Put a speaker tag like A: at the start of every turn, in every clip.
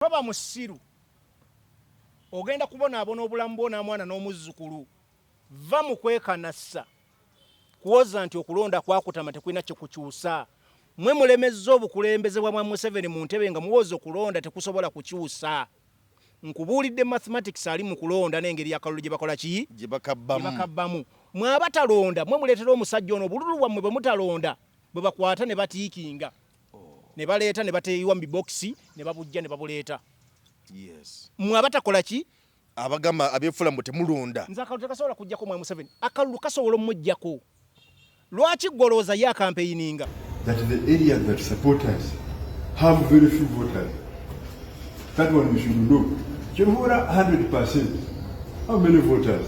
A: Baba musiru ogenda kubonaabona obulamu bwo n'amwana n'omuzzukulu va mu kwekanassa kuwoza nti okulonda kwakutama tekulina kye kukyusa. Mwe mulemezza obukulembeze bwa Museveni mu ntebe nga muwoza okulonda tekusobola kukyusa. Nkubuulidde mathematics ali mu kulonda n'engeri y'akalulu gye bakola ki?
B: Gye bakabbamu.
A: Mwe abatalonda mwe muleetera omusajja ono obululu bwammwe bwe mutalonda bwe bakwata ne batiikinga. Ne baleeta ne bateeyiwa mu bibokisi ne babujja ne babuleeta.
B: Yes.
A: Mwe abatakola ki?
B: Abagamba abyefula mbu temulonda.
A: Nze akalulu tekasobola kujjako mwe Museveni. Akalulu kasobola omujjako. Lwaki golooza ya campaigninga?
C: That the areas that support us have very few voters. That one we should know. Chevura 100%. How many voters?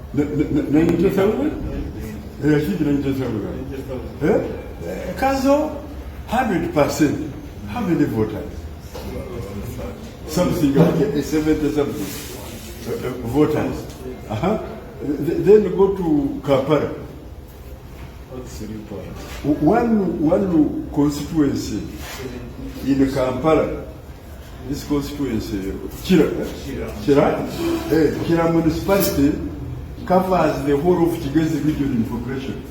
C: 90,000? Rashid 90,000. Kazo 100%. How many voters? Something like 70-something voters. Then go to Kapara. One constituency in Kampala, this constituency, Kira municipality covers the whole of Kigezi region in population.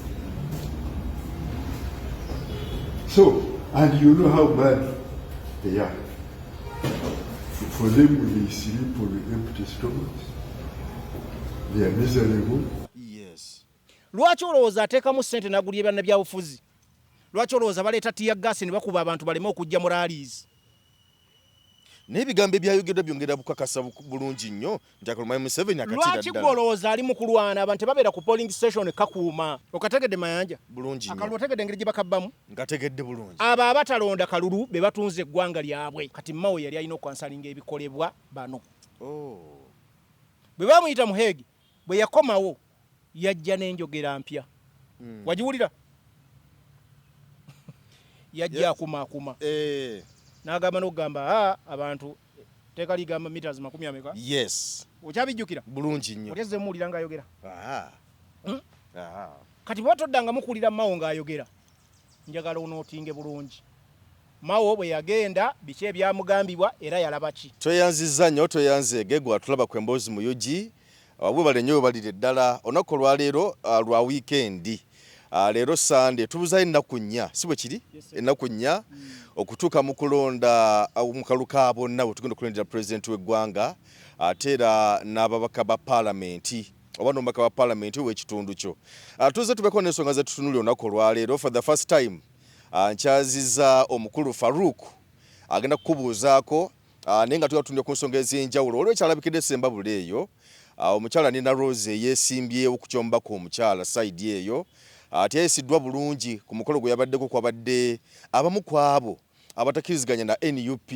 C: So, and you know how bad they are. For them, they sleep on empty stomachs. They are miserable.
B: Yes.
A: Lwaki olowooza ateekamu ssente n'agulya ebyanna byabufuzi? Lwaki olowooza baleeta tiya gaasi ne bakuba abantu baleme okujja mu rallies?
B: N'ebigambo ebyayogeddwa byongera bukakasa bulungi nnyo nti akaluma Museveni akatira ddala.
A: Lwaki gwolowooza ali mu kulwana abantu tebabeera ku polling station kakuuma? Okategedde mayanja?
B: Bulungi nnyo.
A: Akalulu otegedde engeri gye bakabbamu?
B: Nkategedde bulungi.
A: Abo abatalonda kalulu be batunze eggwanga lyabwe. Kati Mao yali alina okwansalinga ebikolebwa bano. Bwe bamuyita Muhegi bwe yakomawo yajja n'enjogera mpya. Wagiwulira? Yajja akumaakuma. N'agamba n'okugamba abantu teeka ligamba meters 40.
B: Yes.
A: Okyabijjukira?
B: Bulungi nnyo.
A: Otyazze muwulira ng'ayogera?
B: Aha.
A: Kati bwe toddanga mukuulira Mao ng'ayogera njagala onootinge bulungi. Mao bwe yagenda biki ebyamugambibwa era yalaba ki?
B: Tweyanzizza nnyo tweyanzeege gwe atulaba ku emboozi mu UG. Bwe balenyo balire ddala olunaku olwaleero lwa wiikendi. Leero Sunday tubuza ennaku nnya si bwe kiri? Ennaku nnya okutuuka mu kulonda mu kaluka bonna bwe tugenda okulondera pulezidenti w'eggwanga ate era n'ababaka ba paalamenti oba n'omubaka wa paalamenti w'ekitundu kyo. Tuzze tubeko n'ensonga ze tutunulira olunaku olwaleero. For the first time nkyazizza omukulu Farouk agenda kukubuuzaako naye nga tugatundira ku nsonga ez'enjawulo olw'ekyalabikidde Sembabule eyo. Omukyala Nina Rose yeesimbyewo ku ky'omubaka omukyala sayidi eyo. Ate yayisiddwa bulungi ku mukolo gwe yabaddeko kwabadde abamu ku abo abatakkiriziganya na NUP.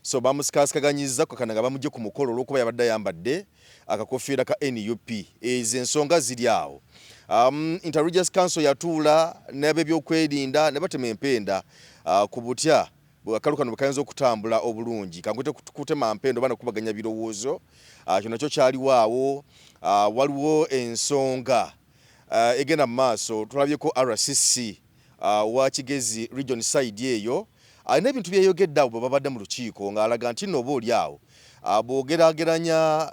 B: So bamusikaasikaganyizza kakana nga bamugye ku mukolo olw'okuba yabadde ayambadde akakofiira ka NUP. Ezo ensonga ziri awo. Inter-Religious Council yatuula n'ab'ebyokwerinda ne batema empenda ku butya akalu kano bukayinza okutambula obulungi. Kangwete kutema mpendo bana kubaganya birowoozo. Kino nakyo kyaliwo awo. Waliwo ensonga egenda mu maaso. Tulabyeko RCC wa Kigezi region side eyo alina ebintu byeyogedde abo babadde mu lukiiko ng'alaga nti nno oba oli awo bw'ogerageranya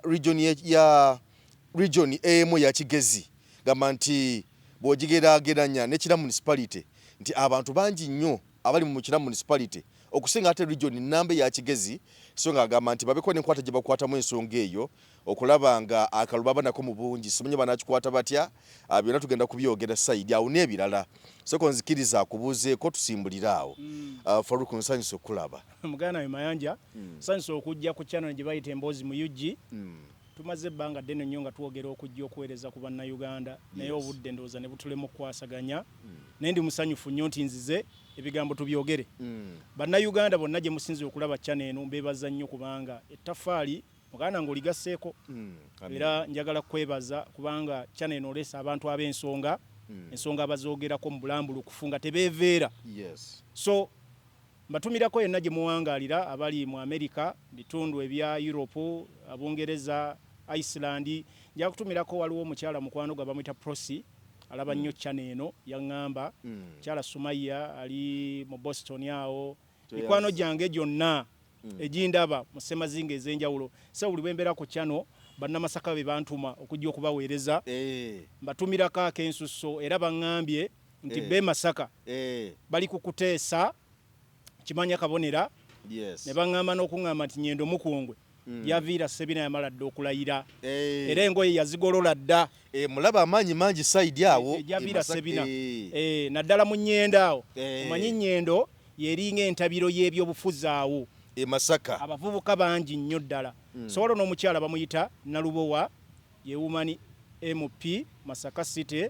B: region emu ya Kigezi gamba nti bw'ogigeraageranya ne Kira municipality nti abantu bangi nnyo abali mu Kira municipality okusinga ate region nnamba ya Kigezi. So ng'agamba nti babeko n'enkwata gye bakwatamu ensonga eyo okulaba nga akalulu baba nako mu bungi simanyi banakikwata batya. Byonna tugenda kubyogera side awo n'ebirala. Soko nzikiriza akubuuzeeko tusimbulira awo. Farouk nsanyusa okulaba.
A: Muganda we Mayanja nsanyusa okujja ku channel gye bayita emboozi mu UG. Tumaze ebbanga ddene nnyo nga twogera okujja okuweereza ku bannayuganda naye obudde ndowooza ne butulema okukwasaganya. Naye ndi musanyufu nnyo nti nzize ebigambo tubyogere. Bannayuganda bonna gye musinze okulaba channel eno mbeebaza nnyo kubanga ettaffaali muganda ng'oligasseeko. Era njagala kwebaza kubanga channel eno oleesa abantu ab'ensonga ensonga abazoogerako mu bulambulukufu nga tebeeveera. So mbatumirako yenna gye muwangaalira abali mu America, bitundu ebya Europe, Abungereza, Iceland. Nja kutumirako waliwo omukyala mukwano gwa bamuyita Prosi alaba nnyo channel eno yaŋŋamba. Kyala Sumaya ali mu Boston awo mikwano gyange gyonna egindaba mu ssemazinga ez'enjawulo buli bwe mbeera ku channel bannamasaka be bantuma okujja okubaweereza mbatumirako ak'ensusso era baŋŋambye nti be Masaka bali kukuteesa kimanya kabonera ne baŋŋamba n'okuŋŋamba nti Nyendo Mukungwe yaviira Ssebina yamala dda okulayira era engoye yazigolola dda
B: mulaba amaanyi mangi saidi awo
A: yaviira Ssebina naddala mu Nnyendo awo omanyi Nnyendo yeringa entabiro y'ebyobufuzi awo
B: Masaka
A: abavubuka bangi nnyo ddala soolo n'omukyala bamuyita Nalubowa ye Woman MP Masaka City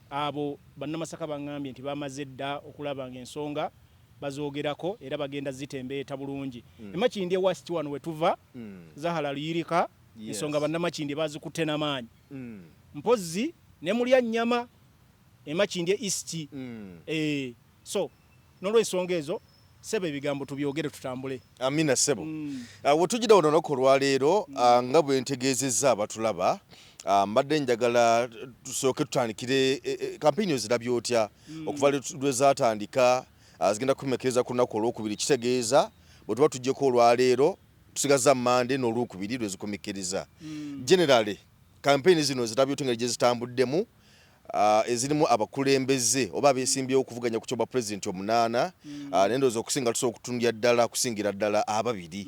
A: abo bannamasaka baŋŋambye nti bamaze dda okulaba ng'ensonga bazoogerako era bagenda zitembeeta bulungi Emakindi ewasiti wano wetuva Zahara Luyirika ensonga bannamakindi bazikutte n'amaanyi mpozzi ne mulya nnyama Emakindi East so n'olw'ensonga ezo sebo ebigambo tubyogere tutambule.
B: Amina sebo. Wetujida wano olunaku olwaleero nga bwe ntegeezezza abatulaba mbadde njagala tusooke tutandikire kampeyini ozirabye otya okuva lwe zaatandika zigenda kumekereza ku lunaku olwokubiri kitegeeza bwe tuba tujjeko olwaleero tusigaza Mande n'olwokubiri lwe zikomekereza. Generally kampeyini zino zirabye otya engeri gye zitambuddemu ezirimu abakulembeze oba abeesimbyewo okuvuganya ku kyoba pulezidenti omunaana n'endowooza okusinga tusobola okutunulira ddala kusingira ddala ababiri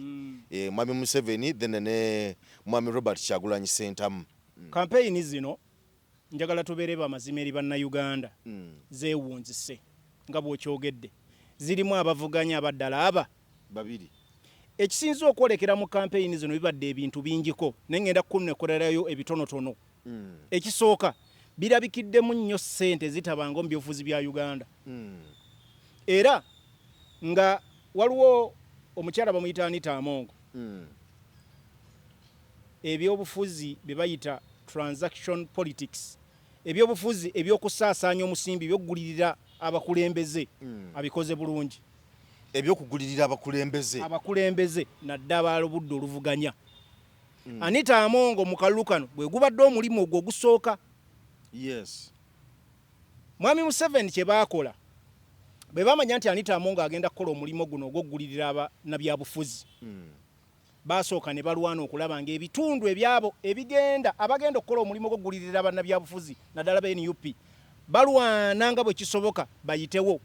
B: Mwami Museveni then ne Mwami Robert Kyagulanyi Ssentamu.
A: Kampeyini zino njagala tubeere bamazima eri bannayuganda zeewunzise nga bw'okyogedde zirimu abavuganya abaddala aba
B: babiri.
A: Ekisinza okwolekera mu kampeyini zino bibadde ebintu bingiko naye ngenda kunekolerayo ebitonotono. Ekisooka birabikiddemu nnyo ssente zitabanga mu byobufuzi bya Uganda era nga waliwo omukyala bamuyita Anita Amongo ebyobufuzi bye bayita transaction politics ebyobufuzi ebyokusaasaanya omusimbi by'okugulirira abakulembeze abikoze bulungi
B: ebyokugulirira abakulembeze nadda abalobudde oluvuganya. Anita Amongo mu kalulu kano bwe gubadde omulimu ogwo ogusooka. Mwami Museveni kye baakola bwe bamanya nti Anita Amongo agenda kukola omulimu guno ogw'okugulirira abannabyabufuzi baasooka ne balwana okulaba ng'ebitundu ebyabo abagenda okukola omulimu ogw'okugulirira abannabyabufuzi naddala ba NUP balwana nga bwe kisoboka bayitewo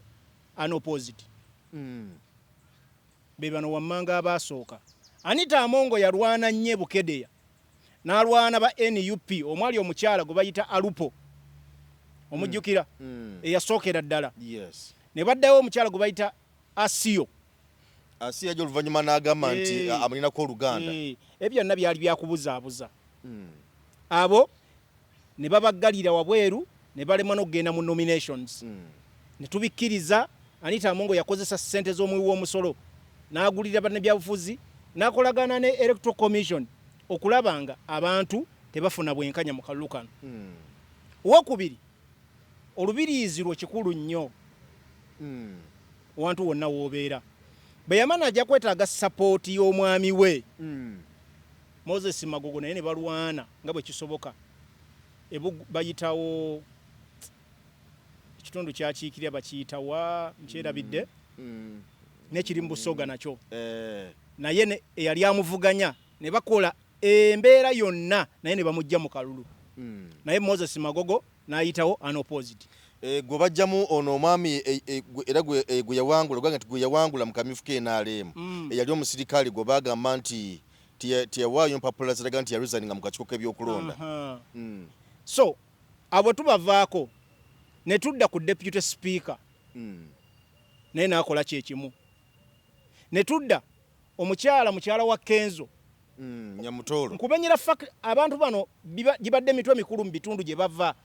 B: unopposed. Be bano wammanga abaasooka. Anita Amongo yalwana nnyo e Bukedeya n'alwana ba NUP omwali omukyala gwe bayita Alupo omujjukira eyasookera ddala ne baddayo omukyala gwe bayita Asiyo oluvannyuma n'agamba nti amulinako oluganda.
A: Ebyo byonna byali byakubuzaabuza. Abo ne babaggalira wabweru ne balemwa n'okugenda mu nominations ne tubikkiriza. Anita Amongo yakozesa ssente z'omuwi w'omusolo n'agulirira bannabyabufuzi n'akolagana ne Electoral Commission okulaba nga abantu tebafuna bwenkanya mu kalulu kano. Owokubiri olubiriizi lwe kikulu nnyo wantu wonna w'obeera. Bwe yamana ajja kwetaaga sapooti y'omwami we Moses Magogo naye ne balwana nga bwe kisoboka. Bayitawo ekitundu kyakiikirira bakiyitawa nkyerabidde nekiri mu Busoga nakyo naye eyali amuvuganya ne bakola embeera yonna naye ne bamujja mu kalulu naye Moses Magogo n'ayitawo unopposed.
B: Gwe bajjamu ono omwami era gwe yawangula oganga nti gwe yawangula mu kamyufu KNRM eyali omusirikale gwe bagamba nti tiyawaayo mpapula ziraga nti yaresigninga mu kakiiko k'ebyokulonda. So abo tubavaako ne tudda ku deputy speaker naye n'akola kyekimu. Ne tudda mukyala wa Kenzo Nyamutolo
A: nkubenyera abantu bano gibadde emitwe mikulu mu bitundu gye bava.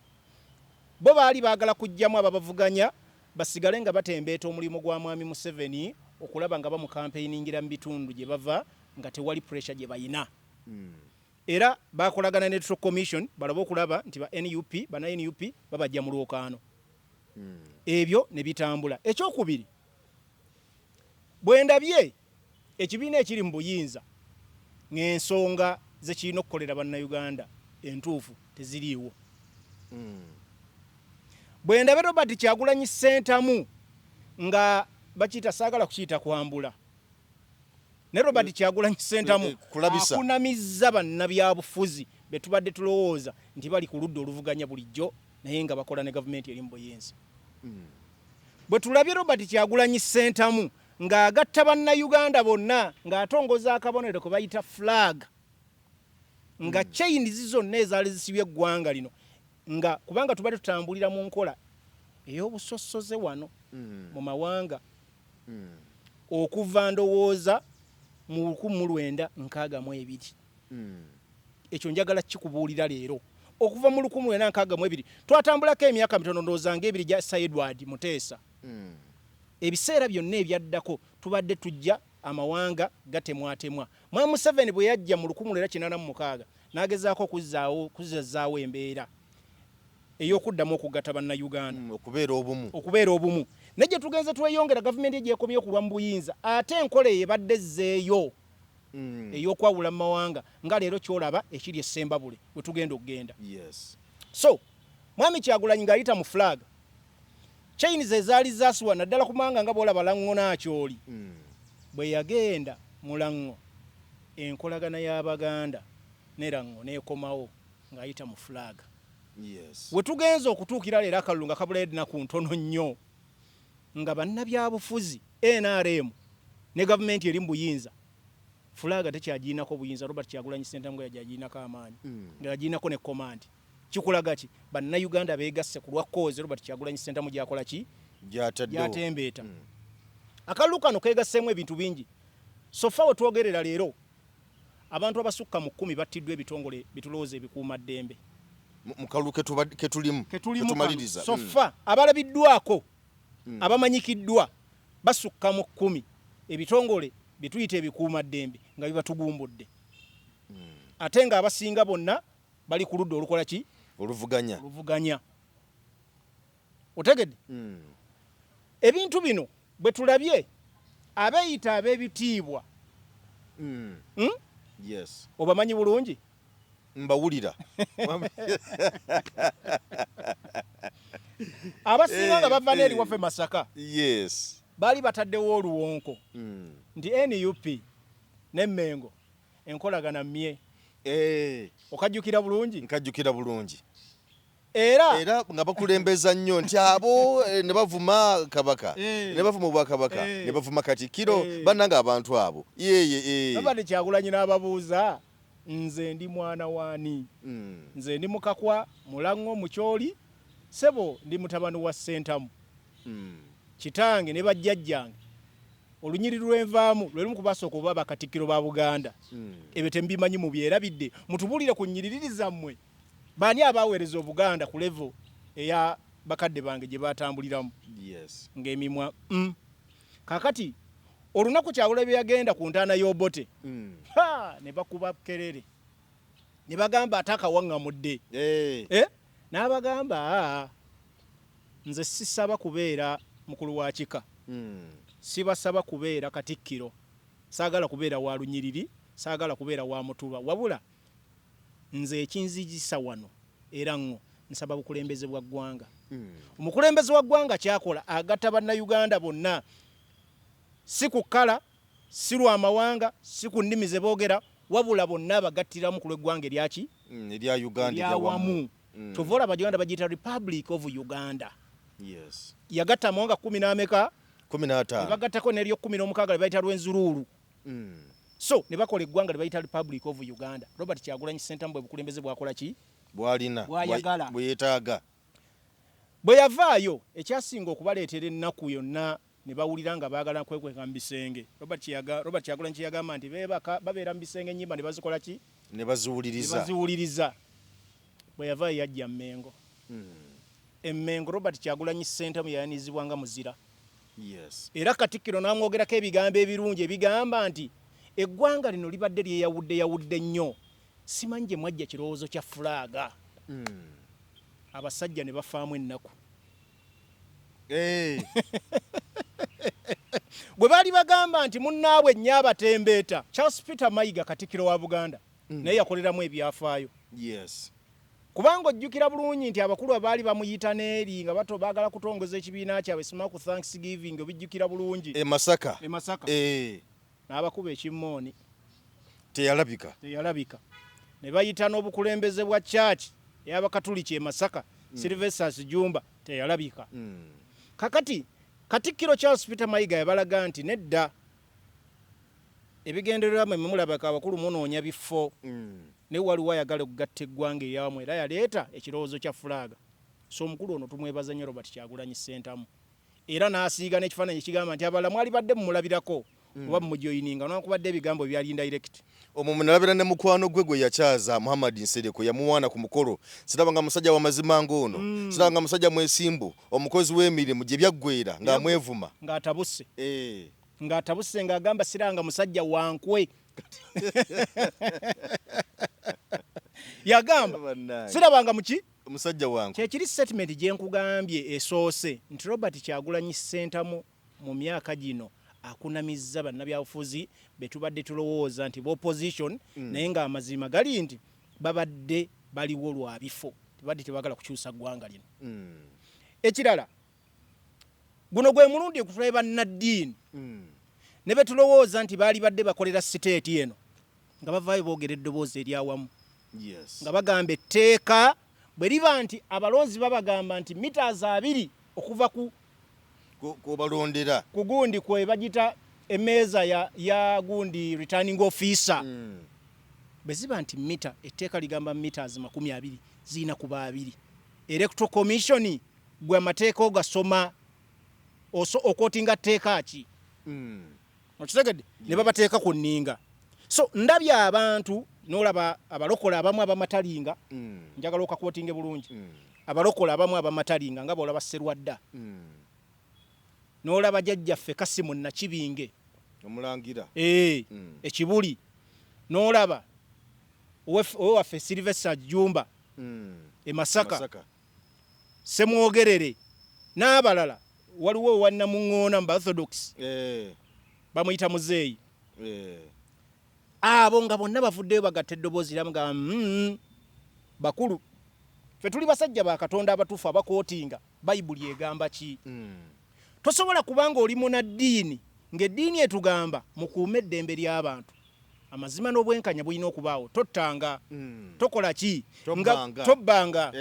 A: Bo baali baagala kujjamu ababavuganya basigale nga batembeeta omulimu gwa Mwami Museveni okulaba nga bamukampeyingira mu bitundu gye bava nga tewali pressure gye bayina. Era bakolagana ne Electoral Commission balaba okulaba nti bana NUP babajja mu lwokaano. Ebyo ne bitambula. Ekyokubiri bwe ndabye ekibiina ekiri mu buyinza ng'ensonga ze kirina okukolera bannayuganda entuufu teziriiwo. Bwe ndabe Robert Kyagulanyi Ssentamu nga bakiyita saagala kukiyita kwambula ne Robert Kyagulanyi Ssentamu akunamizza bannabyabufuzi be tubadde tulowooza nti bali ku ludda oluvuganya bulijjo naye nga bakola ne gavumenti eri mu buyenzi. Bwe tulabye Robert Kyagulanyi Ssentamu ng'agatta bannayuganda bonna ng'atongoza akabonero kwe bayita flag nga chains zonna ezaali zisibye eggwanga lino nga kubanga tubadde tutambulira mu nkola ey'obusosoze wano mu mawanga okuva ndowooza mu 1962 ekyo njagala kikubuulira leero okuva mu 1962 twatambulako emyaka mitono ndowooza ng'ebiri gya Sir Edward Muteesa ebiseera byonna ebyaddako tubadde tujja amawanga gatemwatemwa. Mwami Museveni bwe yajja mu 1986 n'agezaako kuzzaawo embeera ey'okuddamu okugatta bannayuganda okubeera obumu naye gye tugenze tweyongera gavumenti egyekomye okulwa mu buyinza ate enkola eyebadde ezzeeyo ey'okwawula mu mawanga nga leero kyolaba ekiri essembabule we tugenda okugenda. So Mwami Kyagulanyi ng'ayita mu flag chains ezaali zaasiwa naddala ku mawanga nga bw'olaba Lango n'akyoli bwe yagenda mu Lango enkolagana y'Abaganda ne Lango n'ekomawo ng'ayita mu flag. We tugenza okutuukira leero akalulu nga kabula ednaku ntono nnyo nga bannabyabufuzi NRM ne gavumenti eri mu buyinza fulaga tekyagiinako buyinza. Robert Kyagulanyi Ssentamu nga yagiinako amaanyi nga yagiinako ne command kikulaga ki bannayuganda beegasse ku lwa cause Robert Kyagulanyi Ssentamu gyakola ki gyatembeeta. Akalulu kano keegasseemu ebintu bingi sofa we twogerera leero abantu abasukka mu 10 battiddwa ebitongole bitulooza ebikuuma ddembe
B: mu kalulu ketumaliriza
A: sofa abalabiddwako abamanyikiddwa basukka mu 10 ebitongole bituyita ebikuuma ddembe nga bibatugumbudde ate nga abasinga bonna bali ku ludda olukola ki oluvuganya. Otegedde ebintu bino bwe tulabye abeeyita ab'ebitiibwa obamanyi bulungi
B: mbawulira
A: abasinga nga bava n'eri waffe Masaka baali bataddewo oluwonko nti NUP ne Mmengo enkolagana mmye okajjukira bulungi
B: nkajjukira bulungi
A: era
B: nga bakulembeza nnyo nti abo ne bavuma kabaka ne bavuma obwakabaka ne bavuma Katikkiro bannanga abantu abo
A: Robert Kyagulanyi n'ababuuza nze ndi mwana waani nze ndi mukakwa Mulango Mukyoli sebo ndi mutabani wa Ssentamu kitange ne bajjajjange olunyiri lwenvaamu lwe lumu kubasooka oba bakatikkiro ba Buganda ebyo tembimanyi mubyerabidde mutubulire ku nnyiriri zammwe baani abaweereza Obuganda ku level eya bakadde bange gye batambuliramu ng'emimwa kakati olunaku Kyagulanyi yagenda ku ntaana y'Obote ne bakuba kerere ne bagamba atakawaŋŋamudde n'abagamba nze sisaba kubeera mukulu wa kika sibasaba kubeera Katikkiro saagala kubeera wa lunyiriri saagala kubeera wa mutuba wabula nze ekinzigisa wano era ngo nsaba bukulembeze bwa ggwanga omukulembeze wa ggwanga kyakola agatta bannayuganda bonna si ku kkala si lwa mawanga si ku nnimi ze boogera wabula bonna bagattiramu ku lw'eggwanga eryaki
B: erya Uganda
A: eryawamu tuvola Abaganda bagiyita Republic of Uganda yagatta amawanga 10 n'ameka
B: 15
A: bagattako n'eryo 16 bayita Lwenzuluulu so ne bakola eggwanga bayita Republic of Uganda. Robert Kyagulanyi Ssentamu bwe bukulembeze bwakola ki
B: bwalina bwe yeetaaga
A: bwe yavaayo ekyasinga okubaleetera ennaku yonna ne bawulira nga baagala kwekweka mu bisenge. Robert Kyagulanyi kyeyagamba nti babeera mu bisenge ennyimba ne bazikola ki
B: ne baziwuliriza
A: bwe yavaayo yajja Mmengo Emmengo Robert Kyagulanyi Ssentamu yayanizibwa nga muzira era Katikkiro n'amwogerako ebigambo ebirungi ebigamba nti eggwanga lino libadde lyeyawudde nnyo simanyi gye mwajja kirowoozo kya fulaga abasajja ne bafaamu ennaku bwe baali bagamba nti munnaabwe nnyo abatembeeta Charles Peter Mayiga Katikkiro wa Buganda naye yakoleramu ebyafaayo kubanga ojjukira bulungi nti abakulu abaali bamuyita neeri nga bato baagala kutongoza ekibiina kyabwe simaku Thanksgiving obijjukira bulungi
B: Masaka
A: n'abakuba ekimmooni
B: teyalabika
A: ne bayita n'obukulembeze bwa church ey'abakatuliki Masaka Sylvester Jumba teyalabika kakati Katikkiro Charles Peter Mayiga yabalaga nti nedda ebigendererwa mwe mulabaka abakulu munoonya bifo ne waliwo ayagala okugatta eggwanga eryawamwe era yaleeta ekirowoozo kya fulaga so omukulu ono tumwebaza nnyo Robert Kyagulanyi Ssentamu era n'asiiga n'ekifaananyi ekigamba nti abala mwali badde mumulabirako oba mumujoyininga nokubadde ebigambo byali indirect
B: omwo munalabira ne mukwano gwe yakyaza Muhammad Nsereko yamuwaana ku mukolo sirabanga musajja wa mazima ngono sirabanga musajja mwesimbu omukozi w'emirimu gye byaggwera ng'amwevuma
A: ng'atabuse ng'agamba siranga musajja wankwe yagamba sirabanga muki
B: musajja wankwe
A: kyekiri statement gye nkugambye esoose nti Robert Kyagulanyi Ssentamu mu myaka gino akunamizza bannabyabufuzi betubadde tulowooza nti opposition naye ng'amazima gali nti babadde baliwo lwa bifo tebadde tebagala kukyusa ggwanga lino ekirala guno gwe mulundi okutulabe bannaddiini ne betulowooza nti baali badde bakolera siteeti eno nga bavaayo boogera eddoboozi eryawamu nga bagamba etteeka bwe liba nti abalonzi babagamba nti meters 2 okuva
B: kubalondera
A: ku gundi kwe bagita emeeza ya gundi returning officer bwe ziba nti mita etteeka ligamba meters 20 zirina kuba 2 electoral commission gwe amateeka ogasoma okootinga tteeka ki okitegedde ne babateeka ku nninga so ndabye abantu n'olaba abalokola abamu abamatalinga njagala okakootinge bulungi abalokola abamu abamatalinga nga boolaba Sserwadda n'olaba jjajjaffe Kasimu Nakibinge
B: omulangira
A: ekibuli n'olaba owaffe Sylvester Jumba Masaka Semwogerere n'abalala waliwo owannamuŋŋoona mu Orthodox bamuyita muzeeyi abo nga bonna bavuddeyo bagatta eddoboozi lyamu nga bakulu ffe tuli basajja ba Katonda abatuufu abakootinga bayibuli egamba ki tosobola kubanga oli munaddiini ng'eddiini etugamba mukuume eddembe ly'abantu amazima n'obwenkanya bulina okubaawo tottanga tokola ki tobbanga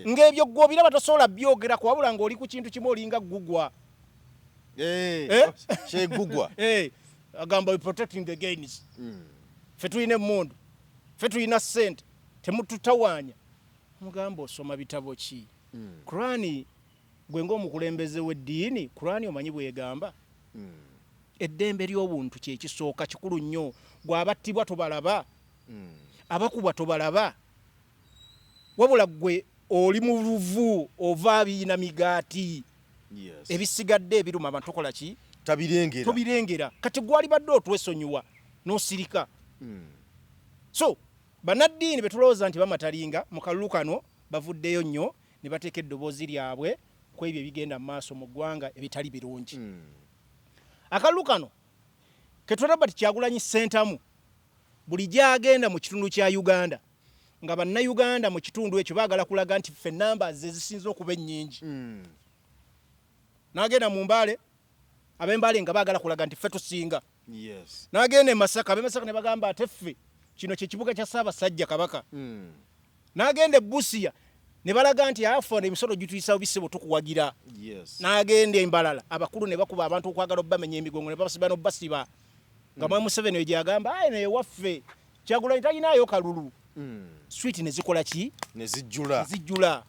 A: ng'ebyo gw'obiraba tosobola byogerako wabula ng'oli ku kintu kimu olinga gugwa
B: kyegugwa
A: agamba we protecting the gains ffe tulina emmundu ffe tulina ssente temututawaanya mugamba osoma bitabo ki Kurani gwe ng'omukulembeze w'eddiini Kurani omanyi bwegamba eddembe ly'obuntu kyekisooka kikulu nnyo gw'abattibwa tobalaba abakubwa tobalaba wabula gwe oli mu luvu ova abiina migaati ebisigadde ebiruma abantu tokola ki tobirengera kati gwali badde otwesonyiwa n'osirika so bannaddiini betulowooza nti bamatalinga mu kalulu kano bavuddeyo nnyo ne bateeka eddoboozi lyabwe ku ebyo ebigenda mu maaso mu ggwanga ebitali birungi akalulu kano Robert Kyagulanyi Ssentamu buli gy'agenda mu kitundu kya Uganda nga bannayuganda mu kitundu ekyo baagala kulaga nti ffe namba zisinza okuba ennyingi n'agenda mu Mbale ab'Embale nga baagala kulaga nti ffe tusinga n'agenda e Masaka ab'Emasaka ne bagamba ate ffe kino kye kibuga kya Ssaabasajja Kabaka n'agenda e Busia ne balaga nti afona emisolo gituyisa obisebo tukuwagira n'agenda Embalala abakulu ne bakuba abantu okwagala obbamenya emigongo ne babasiba n'obbasiba nga mwe Museveni we gyagamba aye naye waffe Kyagulanyi talinayo kalulu switi ne zikola ki
B: ne zijjula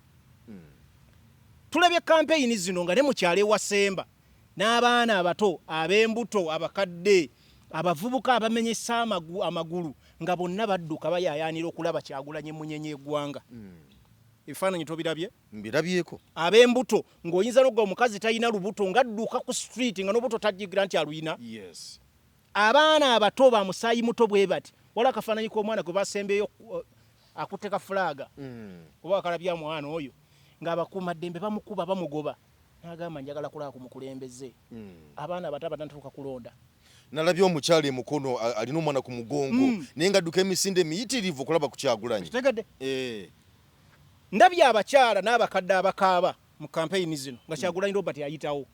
A: tulabye kampeyini zino nga ne mukyalo ewasemba n'abaana abato ab'embuto abakadde abavubuka abamenyesa amagulu nga bonna badduka bayayaanira okulaba Kyagulanyi munyenye eggwanga ebifaananyi tobirabye
B: mbirabyeko
A: ab'embuto ng'oyinza n'ogga omukazi talina lubuto ng'adduka ku street nga n'obuto tajigira nti aluyina abaana abato ba musaayi muto bwe bati wala akafaananyi k'omwana gwe basembeyo akutte ka fulaga oba akalabya mwana oyo ng'abakuumaddembe bamukuba bamugoba n'agamba njagala kulaba ku mukulembeze abaana abato abatandatuuka kulonda
B: nalabye omukyala emukono alina omwana ku mugongo naye ng'adduka emisinde miyitirivu okulaba ku Kyagulanyi
A: kitegedde ndabye abakyala n'abakadde abakaaba mu campaign zino nga Kyagulanyi Robert ayitawo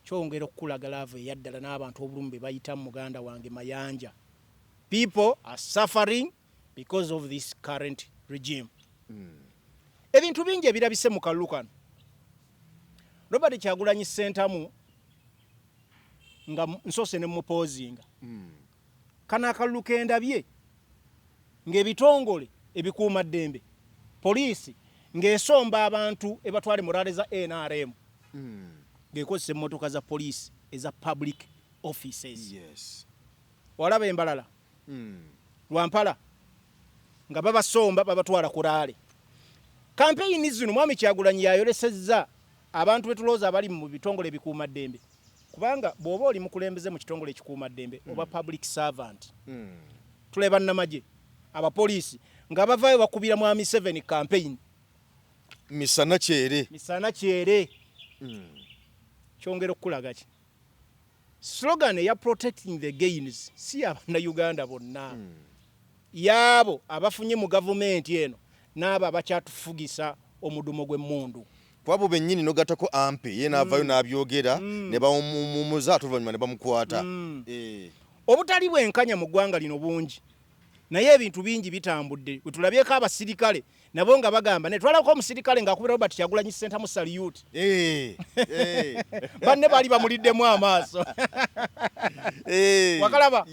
A: kyongera okulaga laavu eyaddala n'abantu obulumi be bayita muganda wange Mayanja. People are suffering because of this current regime. Ebintu bingi ebirabise mu kalulu kano. Robert Kyagulanyi Ssentamu nga nsose ne mupozinga. Kana akalulu kendabye ng'ebitongole ebikuuma ddembe poliisi ng'esomba abantu ebatwale morale za NRM ng'ekozesa emmotoka za poliisi eza public offices.
B: Yes.
A: Walaba embalala Lwampala nga babasomba babatwala kulaale. Kampeyini zino Mwami Kyagulanyi yayolesezza abantu betulooza abali mu bitongole ebikuuma ddembe kubanga bw'oba oli mukulembeze mu kitongole ekikuuma ddembe oba public servant tuleba nnamagye abapoliisi nga bavaayo bakubira Mwami 7 campaign
B: misana kyere kyongera okulaga ki slogan ya protecting the gains si Abannayuganda bonna yaabo abafunye mu gavumenti eno n'abo abakyatufugisa omudumo gw'emmundu kwabo bennyini nogatako ampe ye naavayo n'abyogera ne bamumuza atuvanyuma ne bamukwata.
A: Obutali bwenkanya mu ggwanga lino bungi naye ebintu bingi bitambudde wetulabyeko abasirikale nabo nga bagamba ne twalako omusirikale ng'akubira Robert Kyagulanyi Ssentamu salute banne bali bamuliddemu amaaso wakalaba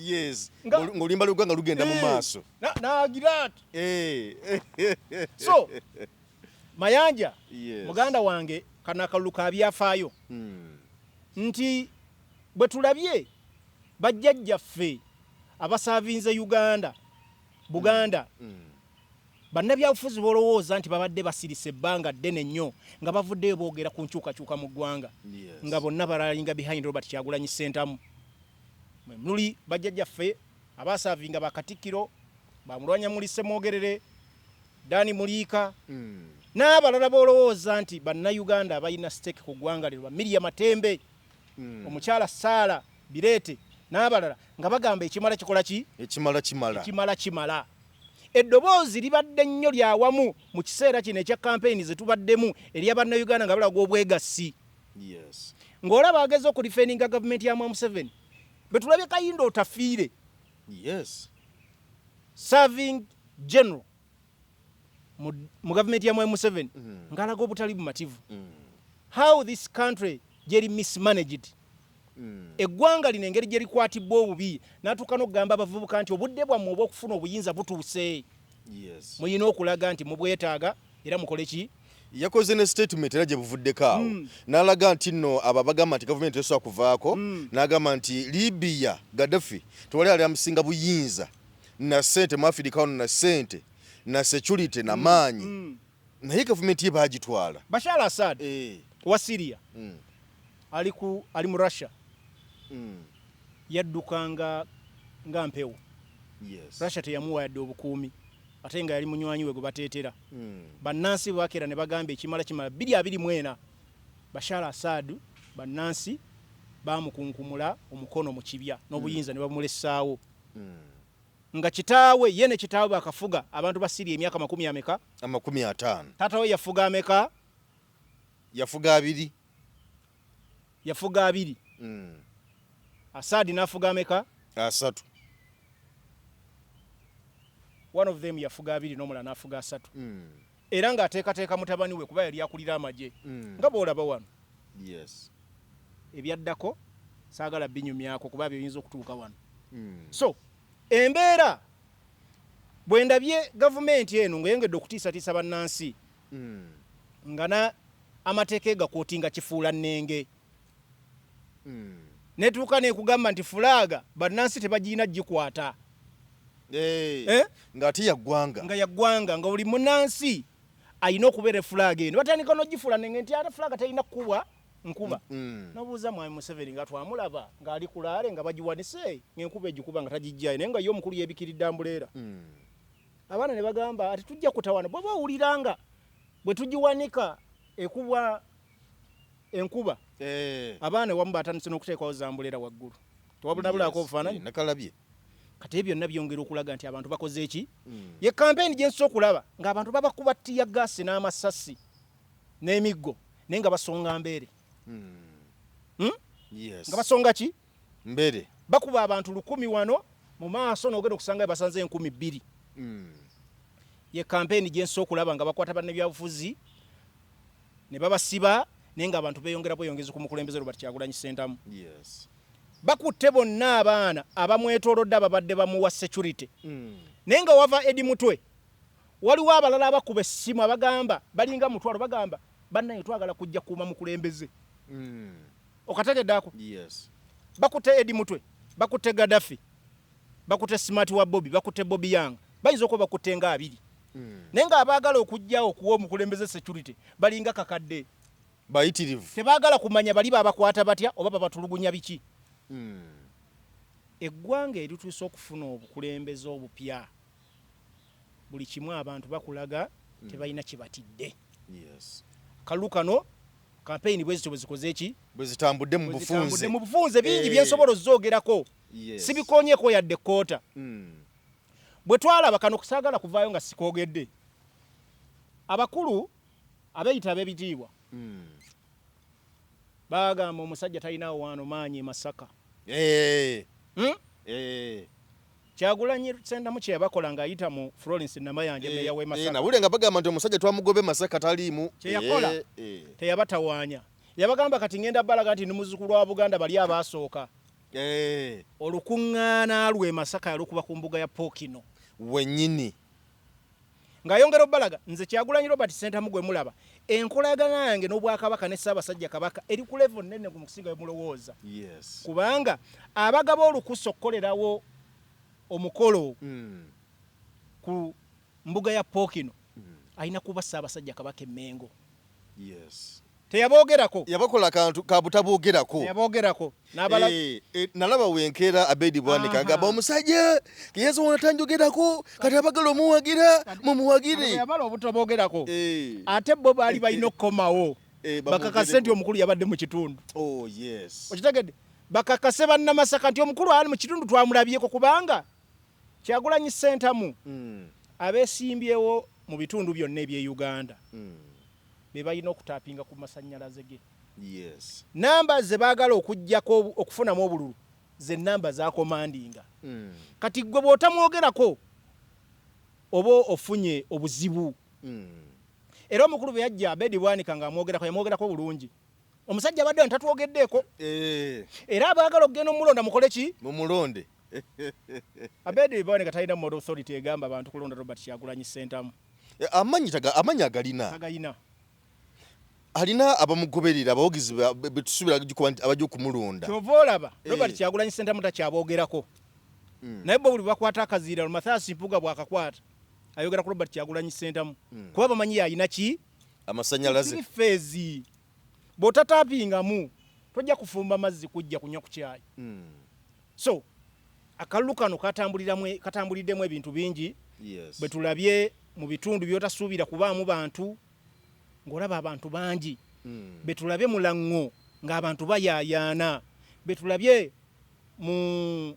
B: ng'oluyimba lw'eggwanga lugenda mu maaso
A: n'agira ati so Mayanja muganda wange kana akalulu ka byafaayo nti bwe tulabye bajjajjaffe abasaavinze Buganda bannabyabufuzi bolowooza nti babadde basirise ebbanga ddene nnyo nga bavuddeyo boogera ku nkyukakyuka mu ggwanga nga bonna balalinga behind Robert Kyagulanyi Ssentamu. Muli bajjajjaffe abasaavinga bakatikkiro bamulwanya Mulise Mwogerere Dani Muliika n'abalala bolowooza nti bannayuganda abalina stake ku ggwanga lino Miriam Matembe omukyala Saala Bireete n'abalala nga bagamba ekimala kikola ki ekimala eddoboozi libadde nnyo lyawamu mu kiseera kino ekya campaign ze tubaddemu eri Abannayuganda nga balaga obwegassi ng'olaba ageza okulifeninga gavumenti ya Mwami 7 bwe tulabye Kayindo Otafiire serving general mu gavumenti ya Mwami 7 ng'alaga obutali bumativu how this country geri mismanaged eggwanga lino engeri gye likwatibwa obubi n'atuuka n'okugamba abavubuka nti obudde bwammwe obw'okufuna obuyinza butuuse muyina okulaga nti mubwetaaga era mukole ki.
B: Yakoze ne statement era gye buvuddeko awo n'alaga nti nno abo abagamba nti gavumenti esobola kuvaako n'agamba nti Libya Gaddafi tewali ali amusinga buyinza na ssente mu Africa ono na ssente na security na maanyi naye gavumenti ye baagitwala.
A: Bashar Assad wa Syria ali mu Russia yaddukanga nga mpewo Russia teyamuwa yadde obukuumi ate nga yali munywanyi we gwe bateetera bannansi bakera ne bagamba ekimala 224 Bashar Assad bannansi bamukunkumula omukono mu kibya n'obuyinza ne bamulessaawo nga kitaawe ye ne kitaawe bakafuga abantu ba Syria emyaka 50 taata we yafuga ameka
B: yafuga
A: 2 Assad nafuga ameka
B: 3
A: one of them yafuga 2 n'omulala nafuga 3 era nga ateekateeka mutabani we kuba yali akulira amagye nga bw'olaba wano ebyaddako saagala binyumyako kuba byoyinza okutuuka wano so embeera bwe ndabye gavumenti eno ng'eyongedde okutiisatiisa bannansi nga amateeka gakootinga kifuula nnenge netuuka nekugamba nti fulaaga bannansi tebagiina gikwata
B: ng'ate yaggwanga
A: nga buli munnansi ayina okubeera fulaaga eno batandika n'ogifuula nnenge nti ate fulaaga talina kukubwa nkuba nobuuza Mwami Museveni nga twamulaba ng'ali kulaale nga bagiwanise ng'enkuba egikuba nga tagijjayo naye nga ye omukulu yeebikiridde ambuleera abaana ne bagamba ati tujja kutawana bw'oba owuliranga bwe tugiwanika ekubwa enkuba abaana wamu batandise n'okuteekwawo za ambuleera waggulu tewabulabulako obufaananyi
B: nakalabye
A: kati ebyo byonna byongera okulaga nti abantu bakoze eki ye campaign gye nsobola okulaba ng'abantu babakuba ttiya gaasi n'amasasi n'emiggo naye nga basonga mbeere nga basonga ki
B: mbeere
A: bakuba abantu 1,000 wano mu maaso n'ogenda okusanga basanze 2,000 ye campaign gye nsobola okulaba nga bakwata bannabyabufuzi ne babasiba naye nga abantu beeyongera bweyongezi ku mukulembeze Robert Kyagulanyi Ssentamu bakutte bonna abaana abamwetoolodde ababadde bamuwa security naye nga wava Edi Mutwe waliwo abalala abakuba essimu abagamba balinga mutwalo bagamba bannaye twagala kujja kuuma mukulembeze okategeddeako bakutte Edi Mutwe bakutte Gaddafi bakutte Smart wa Bobby bakutte Bobby Yang bayinza okuba bakutte nga 2 naye nga abaagala okujjawo okuwa omukulembeze security balinga kakadde
B: bayitirivu
A: tebaagala kumanya bali babakwata batya oba babatulugunya biki eggwanga erituusa okufuna obukulembeze obupya buli kimu abantu bakulaga tebalina kibatidde kalulu kano campaign bwezityo bwezikoze eki
B: bwezitambudde mu
A: bufunze bingi byensobola ozoogerako sibikonyeeko yadde koota bwe twalaba kano kusaagala kuvaayo nga sikoogedde abakulu abeeyita ab'ebitiibwa bagamba omusajja talinawo wano maanyi Masaka Kyagulanyi Ssentamu kye yabakola ng'ayita mu Florence Namayanja meya w'e Masaka
B: nawulire nga bagamba nti omusajja twamugobe Masaka taliimu
A: kye yakola teyabatawaanya yabagamba kati ngenda balaga nti nimuzukulu wa Buganda bali abaasooka olukuŋŋaana lwe Masaka yalukuba ku mbuga ya Pokino
B: wennyini
A: ng'ayongera obbalaga nze Kyagulanyi Robert Ssentamu gwe mulaba enkolagana yange n'Obwakabaka ne Ssaabasajja Kabaka eri ku level nnene ku musinga mulowooza kubanga abagaba olukusa okukolerawo omukolo ku mbuga ya Pokino alina kuba Ssaabasajja Kabaka Emmengo teyaboogerako
B: yabakola akantu ka butaboogerako
A: teyaboogerako
B: nalaba wenkeera Abedi Bwanika agamba omusajja keyezo wona tanjogerako kati abagala omuwagira mumuwagire
A: yamala obutaboogerako ate bo baali balina okukomawo bakakase nti omukulu yabadde mu kitundu okitegedde bakakase bannamasaka nti omukulu ali mu kitundu twamulabyeko kubanga Kyagulanyi Ssentamu abeesimbyewo mu bitundu byonna eby'e Uganda be balina okutaapinga ku masannyalaze ge namba ze baagala okujjako okufunamu obululu ze namba za komandinga kati gwe bw'otamwogerako oba ofunye obuzibu era omukulu bwe yajja Abedi Bwanika ng'amwogerako yamwogerako bulungi omusajja abadde ntatwogeddeeko era abaagala okugenda omulonda mukole ki
B: mumulonde
A: Abedi Bwanika talina moral authority egamba abantu kulonda Robert Kyagulanyi Ssentamu
B: amanyi agalina alina abamugoberera abawogizi betusubira gikuba nti abajja okumulonda
A: kyova olaba Robert Kyagulanyi Ssentamu takyaboogerako naye bo buli bakwata akaziira Mathias Mpuga bwakakwata ayogera ku Robert Kyagulanyi Ssentamu kuba bamanyi yalina ki
B: amasannyalaze
A: feezi bw'otataapingamu tojja kufumba mazzi kujja kunywa ku kyayi so akalulu kano katambuliddemu ebintu bingi bwe tulabye mu bitundu by'otasuubira kubaamu bantu ng'olaba abantu bangi betulabye mu Lang'o ng'abantu bayaayaana betulabye mu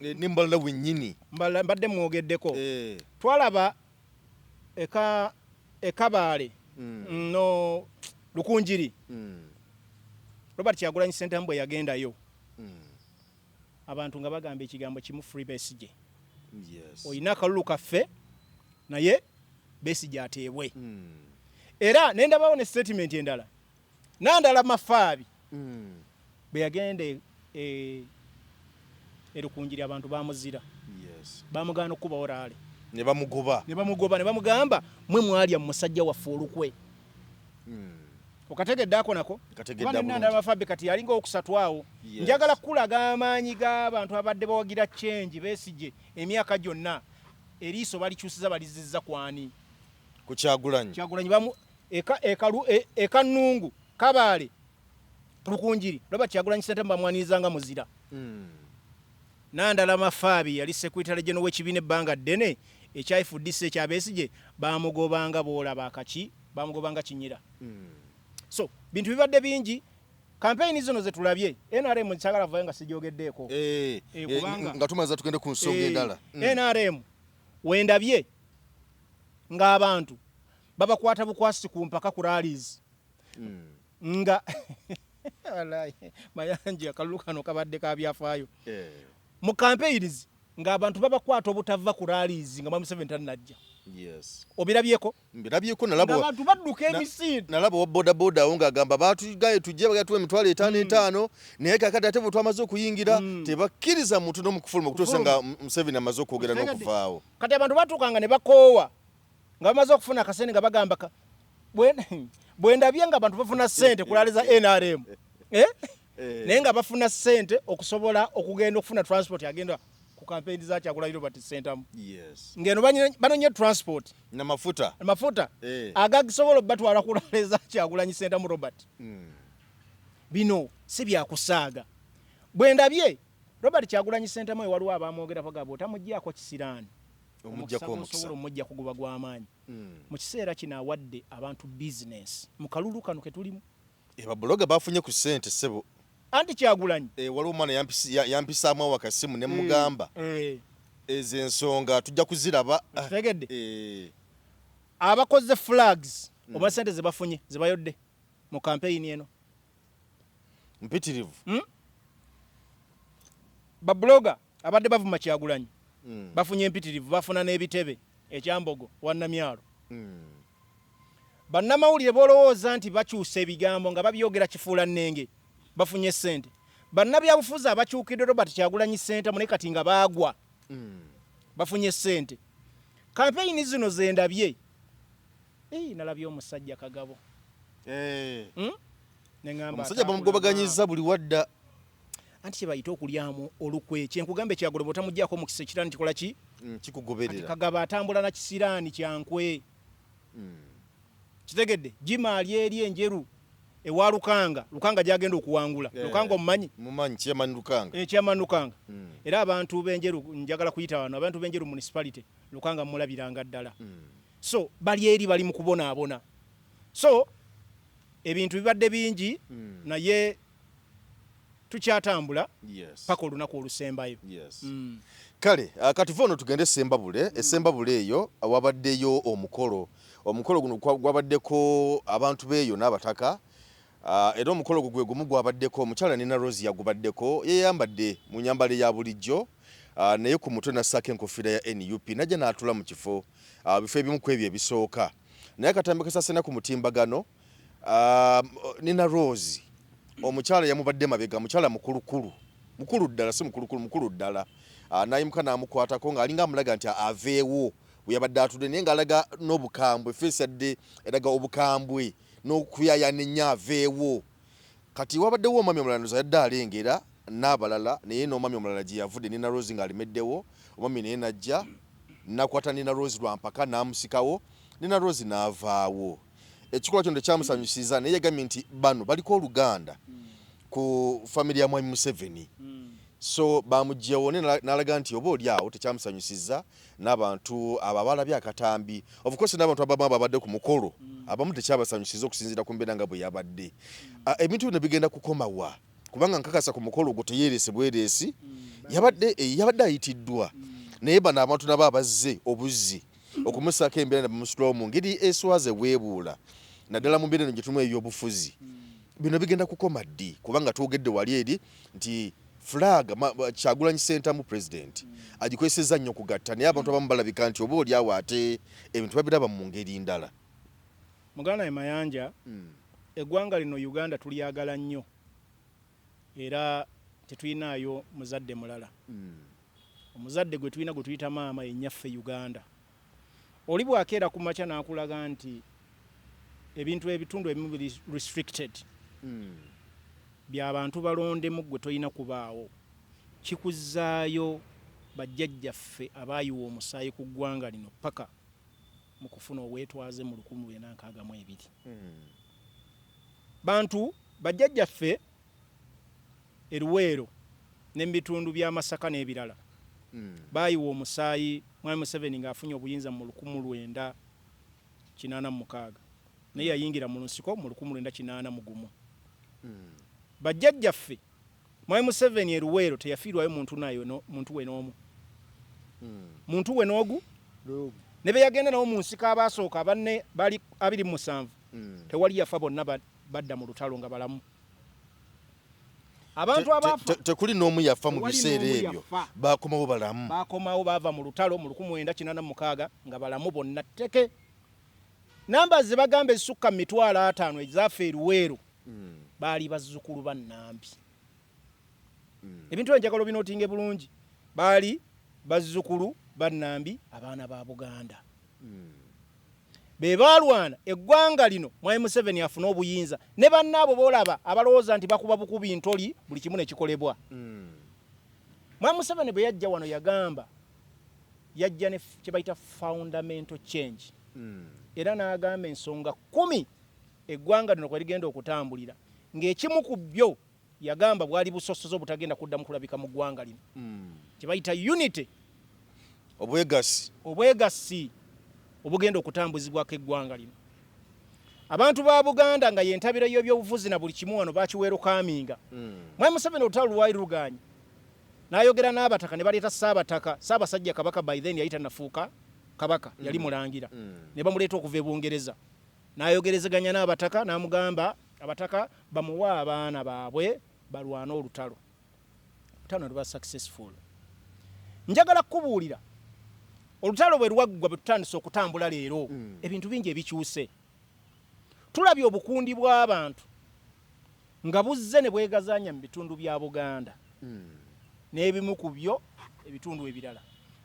B: nimbalala wennyini
A: mbadde mwogeddeko twalaba ekabaale no Lukunjiri Robert Kyagulanyi Ssentamu bwe yagendayo abantu nga bagamba ekigambo kimu Free Besigye olina akalulu kaffe naye Besigye ateebwe era nendabawo ne statement endala nandala Mafaabi bwe yagenda Lukunjiri abantu bamuzira bamugana okuba orale
B: ne bamugoba
A: ne bamugamba mwe mwalya musajja waffe olukwe okategeddaako nako kubanga nandala Mafaabi kati yalinga okusatu awo njagala kulaga amaanyi g'abantu abadde bawagira change Besigye emyaka gyonna eriiso balikyusiza balizizza kwani
B: ku Kyagulanyi
A: bamu eka Nnungu Kabaale Lukunjiri Robert Kyagulanyi Ssentamu bamwanizanga muzira nandala Mafaabi yali Secretary General w'ekibiina ebbanga ddene ekya FDC ekya Besigye bamugobanga boolaba akaki bamugobanga kinyira so bintu bibadde bingi campaign zino ze tulabye NRM kyagala vayenga sijogeddeeko
B: kubanga nga tumaza tugende ku nsonga endala
A: NRM wendabye ng'abantu babakwata bukwasi ku mpaka ku rallies nga wallahi mayanja akalulu kano kabadde ka byafaayo mu campaigns ng'abantu babakwata obutava ku rallies nga Museveni tanajja.
B: Yes.
A: Obirabyeko?
B: Mbirabyeko nalabo.
A: Abantu badduka emisinde.
B: Nalabo boda boda onga agamba batugaye tujje bagatuwe emitwalo 5 naye kakati ate bwe twamaze okuyingira tebakkiriza muntu n'omukufuluma kutuusa nga Museveni amaze okwogera n'okuvaawo.
A: Kati abantu batukanga ne bakoowa nga bamaze okufuna akasente nga bagamba bwendabye nga abantu bafuna ssente kulaliza NRM naye nga bafuna ssente okusobola okugenda okufuna transport agenda ku campaign za Kyagulanyi Robert Sentamu.
B: Yes.
A: Ngeno banonye transport
B: na mafuta
A: agagisobola batwala kulaliza Kyagulanyi Sentamu Robert. Bino si bya kusaaga. Bwendabye Robert Kyagulanyi Sentamu waliwo abamwogera bagabo tamujjako kisirani. Omujja kuguba gw'amaanyi. Mu kiseera kino awadde abantu business mu kalulu kano ke tulimu.
B: Babuloga bafunye ku ssente sebo.
A: Anti Kyagulanyi
B: waliwo mwana yampisaamu awakasimu ne mugamba ezo ensonga tujja kuziraba.
A: Tegedde abakoze flags oba ssente ze bafunye ze bayodde mu campaign eno
B: mpitirivu.
A: Babuloga abadde bavuma Kyagulanyi bafunye empitirivu bafuna n'ebitebe ekyambogo wannamyalo. Bannamawulire bolowooza nti bakyusa ebigambo nga babyogera kifuula nnenge bafunye ssente. Bannabyabufuzi abakyukidde Robert Kyagulanyi Sentamu naye kati nga baagwa bafunye ssente. Campaign zino zendabye nalabye omusajja Kagabo
B: omusajja bamugobaganyiza buli wadda
A: anti kyebayita okulyamu olukwe kyenkugambe Kyagulanyi botamuggyako mu kisa ekirani kikola ki
B: kikugoberera.
A: Kagabo atambula na kisiraani kyankwe kitegedde jimaali eri enjeru ewa Lukanga gyagenda okuwangula. Lukanga omumanyi?
B: Mumanyi Chairman Lukanga.
A: Chairman Lukanga. Era abantu b'enjeru njagala kuyita wano abantu b'enjeru municipality Lukanga mulabiranga ddala. So bali eri bali mu kubonaabona. So ebintu bibadde bingi naye tukyatambula paka olunaku olusembayo.
B: Kale kati ono tugende Sembabule eyo wabaddeyo omukolo guno gwabaddeko abantu beeyo n'abataka. Era omukolo gwe gumu gwabaddeko omukyala Nina Rose yagubaddeko yeyambadde mu nyambala ya bulijjo naye ku mutwe nassaako enkofiira ya NUP najja n'atula mu kifo bifo ebimu ku ebyo ebisooka naye akatambi kasasena ku mutimbagano Nina Rose omukyala yamubadde mabega mukyala mukulu ddala si mukulu ddala nayimuka n'amukwatako ng'alinga amulaga nti aveewo bwe yabadde atudde naye ng'alaga n'obukambwe feesi adde eraga obukambwe n'okuyayana ennyo aveewo. Kati wabaddewo omwami omulala ndoza yadde alengera n'abalala naye n'omwami omulala gye yavudde Nina Rose ng'alemeddewo omwami naye najja nakwata Nina Rose lwampaka n'amusikawo Nina Rose n'avaawo. Ekikola kino tekyamusanyusiza naye yagambye nti bano baliko oluganda ku family ya Mwami Museveni. So bamugyewo n'alaga nti oba oli awo tekyamusanyusiza n'abantu ababala byakatambi. Of course n'abantu abamu ababadde ku mukolo abamu tekyabasanyusiza okusinziira ku mbeera nga bwe yabadde. Ebintu bino bigenda kukomawa kubanga nkakasa ku mukolo ogwo teyeerese bwereesi yabadde ayitiddwa naye bano abantu nabo abazze obuzzi okumusaako embeera nabamusitulawo mu ngeri eswaze weebuula naddala mu mbeera eno gye tulimu ey'obufuzi. Bino bigenda kukoma ddi kubanga twogedde wali eri nti flag Kyagulanyi Sentamu president agikweseza nnyo kugatta naye abantu abamu balabika nti oba oli awo ate ebintu babiraba mu ngeri ndala.
A: Muganda Mayanja eggwanga lino Uganda tulyagala nnyo era tetuyinaayo muzadde mulala. Omuzadde gwe tulina gwe tuyita maama yennyaffe Uganda. Oli bwakeera ku makya n'akulaga nti ebintu ebitundu ebimu biri restricted by'abantu balondemu gwe toyina kubaawo kikuzzaayo bajjajjaffe abaayiwa omusaayi ku ggwanga lino paka mu kufuna obwetwaze mu 1962. Bantu bajjajjaffe eruweero n'ebitundu bya Masaka n'ebirala baayiwa omusaayi Mwami Museveni ng'afunye obuyinza mu 1986 naye yayingira mu nsiko mu 1981. bajjajjaffe Mwai Museveni eruweero teyafiirwayo muntu we n'omu. Muntu we n'ogu ne be yagenda nawo mu nsika abaasooka abanne bali 27 tewali yafa, bonna badda mu lutalo nga balamu. Abantu abafa
B: tekuli n'omu yafa mu biseera ebyo, bakomawo balamu.
A: Bakomawo baava mu lutalo mu 1986 nga balamu bonna tteke. Namba ze bagamba ezisukka 50 ezaafa eruweero baali bazzukulu ba Nambi. Ebintu enjagalo bino otinge bulungi, baali bazzukulu ba Nambi, abaana ba Buganda. Be balwana eggwanga lino Mwai Museveni afuna obuyinza ne bannaabo boolaba abalowooza nti bakuba bukubi ntoli buli kimu ne kikolebwa. Mwai Museveni bwe yajja wano yagamba yajja ne kye bayita fundamental change. Era n'agamba ensonga 10 eggwanga lino kwe ligenda okutambulira, ng'ekimu ku byo yagamba bwali busosozo butagenda kuddamu kulabika mu ggwanga lino. Kye bayita unity, obwegasi obugenda okutambuzibwako eggwanga lino. Abantu ba Buganda nga yentabiro y'ebyobufuzi na buli kimu wano bakiweero kaaminga. Mwai Museveni olutalo lwali luganye n'ayogera n'abataka ne baleeta Ssaabasajja Kabaka by then yayita nafuuka kabaka, yali mulangira. Ne bamuleeta okuva e Bungereza n'ayogerezeganya n'abataka n'amugamba abataka bamuwa abaana baabwe balwana olutalo. Olutalo luba successful. Njagala kubuulira olutalo bwe lwaggwa bwe tutandise okutambula leero, ebintu bingi ebikyuse. Tulabye obukundi bw'abantu nga buzze ne bwegazaanya mu bitundu bya Buganda n'ebimu ku byo ebitundu ebirala.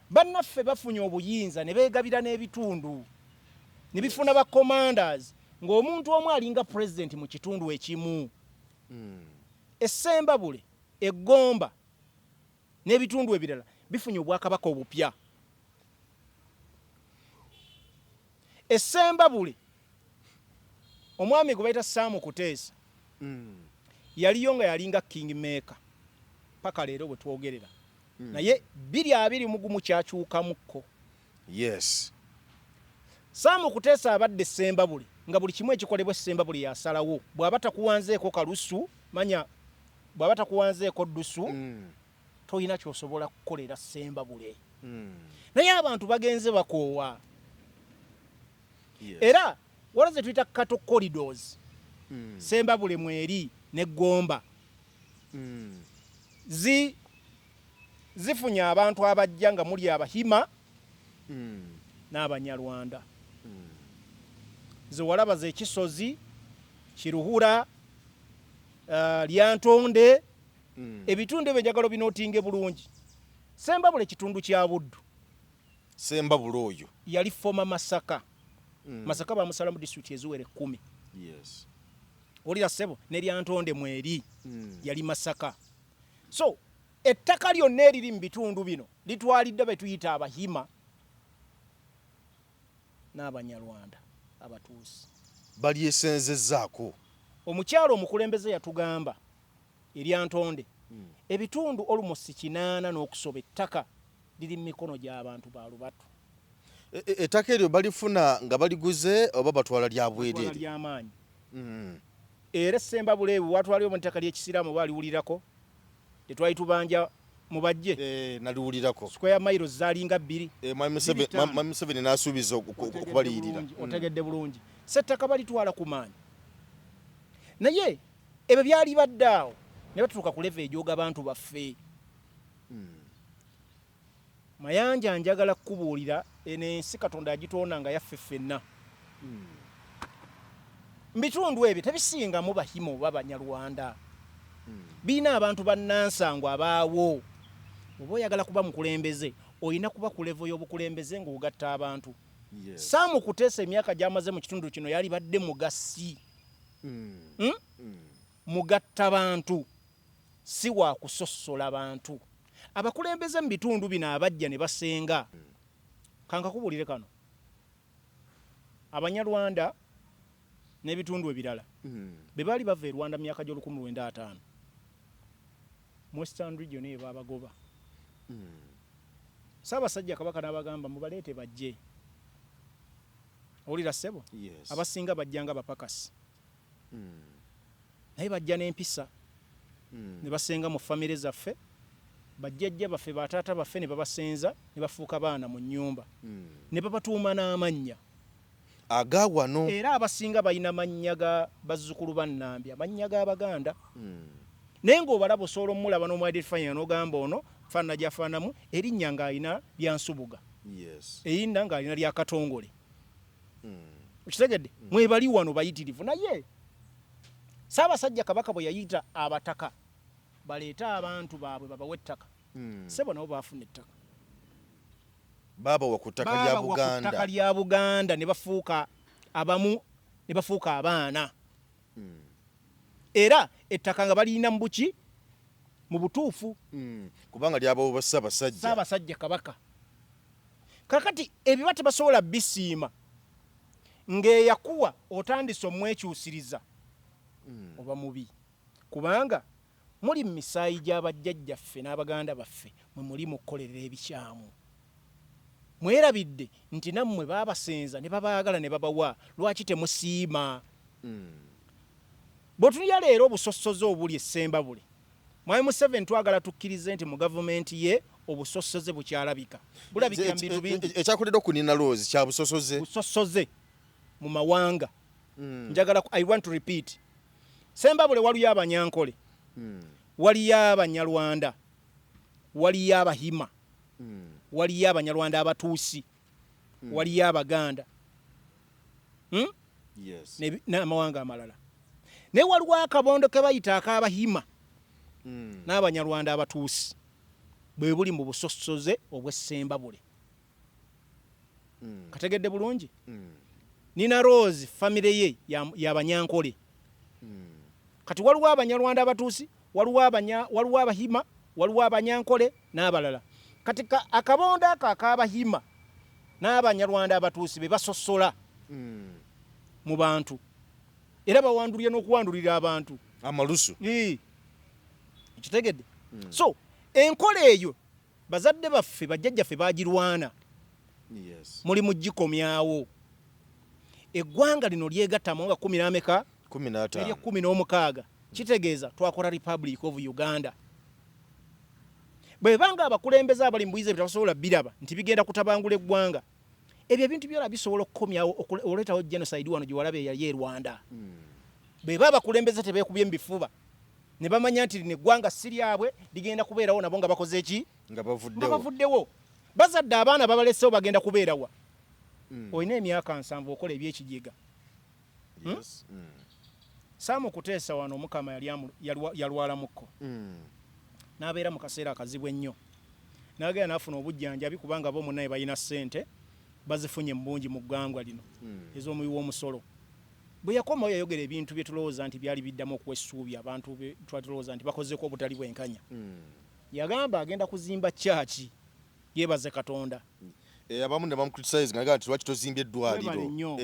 A: Bannaffe bafunye obuyinza ne beegabira n'ebitundu ne bifuna ba commanders ng'omuntu omu alinga president mu kitundu ekimu. Essembabule, Eggomba n'ebitundu ebirala bifunye obwakabaka obupya. Essembabule omwami gwe bayita Sam Kuteesa yaliyo nga yalinga kingmaker paka leero bwe twogerera. Naye 2021 kyakyukamukko.
B: Yes.
A: Sam Kuteesa abadde Essembabule nga buli kimu ekikolebwa Essembabule yasalawo. Bw'aba takuwanzeeko kalusu, manya bw'aba takuwanzeeko ddusu toyina ky'osobola kukolera Essembabule. Naye abantu bagenze bakoowa. Era walaze tuyita cattle corridors. Ssembabule mweri n'Eggomba zifunye abantu abajja nga muli Abahima n'Abanyarwanda. Ze walaba ze Kisozi, Kiruhura, Lyantonde, ebitundu ebyo njagala binootinge bulungi. Ssembabule kitundu kya Buddu.
B: Ssembabule oyo
A: yali former Masaka. Masaka bamusalamu district eziwere 10.
B: Yes.
A: Olira ssebo ne Lyantonde mweri yali Masaka. So ettaka lyonna eriri mu bitundu bino litwalidde be tuyita Abahima n'Abanyarwanda abatuusi.
B: Bali esenzezzaako.
A: Omukyalo omukulembeze yatugamba Lyantonde ebitundu almost 8 n'okusoba ettaka liri mu mikono gy'abantu ba Lubatu.
B: Ettaka eryo balifuna nga baliguze oba batwala lya bwereere?
A: Batwala ly'amaanyi. Era Ssembabule ebyo watwaliwo mu ttaka ly'Ekisiraamu baliwulirako. Tetwali tubanja mu bajje.
B: Naliwulirako.
A: Square miles zaalinga 2.
B: Mwai Museveni n'asuubiza okubaliyirira.
A: Otegedde bulungi. Settaka balitwala ku maanyi. Naye ebyo byali baddaawo ne batuuka ku level ejooga abantu baffe. Mayanja njagala kukubuulira ensi Katonda agitonda nga yaffe ffenna. Mbitundu ebyo tebisingamu Bahima oba Banyarwanda. Biina abantu bannansango abaawo. Oba oyagala kuba mukulembeze olina kuba ku level y'obukulembeze ng'ogatta abantu. Sam Kuteesa emyaka gy'amaze mu kitundu kino yali badde mugasi. Mugatta bantu si wa kusosola bantu. Abakulembeze mu bitundu bino abajja ne basenga. Kanka kubuulire kano. Abanyarwanda n'ebitundu ebirala be baali bava e Rwanda myaka gy'Ol1950. Western region eyo babagoba. Ssaabasajja Kabaka n'abagamba mubaleete bajje. Olira ssebo?
B: Yes.
A: Abasinga bajjanga bapakasi. Naye bajja n'empisa. ne basenga mu famire zaffe bajjajja baffe bataata baffe ne babasenza ne bafuuka baana mu nnyumba ne babatuuma n'amannya
B: agawano
A: era abasinga balina mannya ga bazzukulu bannambi amannya g'Abaganda naye ng'obalaba osobola omulaba n'omwidentifier n'ogamba ono faana gyafaanamu erinnya ng'alina lyansubuga erinnya ng'alina lya Katongole okitegedde mwebali wano bayitirivu naye Ssaabasajja Kabaka bwe yayita abataka baleeta abantu baabwe babawe ettaka sebo nabo baafuna ettaka
B: babawa ku ttaka
A: lya Buganda ne bafuuka abamu ne bafuuka abaana era ettaka nga balina mu buki mu butuufu
B: kubanga lyabawo ba Ssaabasajja
A: Kabaka kakati ebiba tebasobola bisiima ng'eyakuwa otandise omwekyusiriza oba mubi kubanga muli mu misaayi gy'abajjajjaffe n'Abaganda baffe mwe muli mukukolerera ebikyamu mwerabidde nti nammwe baabasenza ne babaagala ne babawa lwaki temusiima bw'otunulya leero obusosoze obuli essembabule Mwami Museveni twagala tukkirize nti mu gavumenti ye obusosoze bukyalabika bulabikira mu bintu bingi
B: ekyakoleddwa ku Nina Rose kya busosoze mu mawanga njagala
A: I want to repeat Sembabule waliyo Abanyankole waliyo Abanyarwanda waliyo Abahima waliyo Abanyarwanda Abatuusi waliyo Abaganda n'amawanga amalala naye waliwo akabondo ke bayita ak'Abahima n'Abanyarwanda Abatuusi bwe buli mu busosoze obw'Essembabule kategedde bulungi Nina Rose famire ye y'Abanyankole kati waliwo Abanyarwanda Abatuusi waliwo Abahima waliwo Abanyankole n'abalala kati akabondo ako ak'Abahima n'Abanyarwanda Abatuusi be basosola mu bantu era bawandulira n'okuwandulira abantu
B: amalusu
A: kitegedde so enkola eyo bazadde baffe bajjajjaffe bagirwana muli mugikomyawo eggwanga lino lyegattamu nga 10 n'ameka 16 kitegeeza twakola Republic of Uganda bwe banga abakulembeze abali mu buyize bitasobola biraba nti bigenda kutabangula eggwanga ebyo ebintu byonna bisobola okukomyawo okuleetawo genocide wano gye walabe yali e Rwanda bwe baba abakulembeze tebeekubye mu bifuba ne bamanya nti lino eggwanga si lyabwe ligenda kubeerawo nabo nga bakoze eki
B: nga
A: bavuddewo bazadde abaana babalesewo bagenda kubeerawa olina emyaka 7 okola ebyekijega Saamu Kuteesa wano Mukama yalwalamukko n'abeera mu kaseera akazibu ennyo n'agenda n'afuna obujjanjabi kubanga bo munnaye balina ssente bazifunye mu bungi mu ggwanga lino ez'omuwi w'omusolo bwe yakomawo yayogera ebintu bye tulowooza nti byali biddamu okwessuubya abantu twatulowooza nti bakozeko obutali bwenkanya yagamba agenda kuzimba kyaki yeebaze Katonda
B: abamu ne bamukriticize nga nti lwaki tozimbye eddwaliro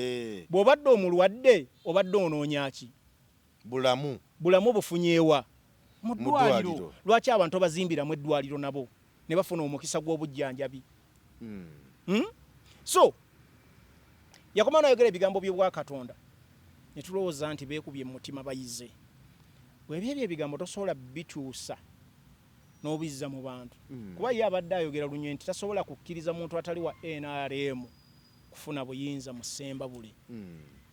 A: bw'obadde omulwadde obadde onoonya ki bulamu bufunyeewa mu ddwaliro lwaki abantu bazimbiramu eddwaliro nabo ne bafuna omukisa gw'obujjanjabi so yakomawo n'ayogera ebigambo by'obwa Katonda ne tulowooza nti beekubye mu mutima bayize bw'ebyebyo ebigambo tosobola bikyusa n'obizza mu bantu kuba ye abadde ayogera lunywe nti tasobola kukkiriza muntu atali wa NRM kufuna buyinza mu Ssembabule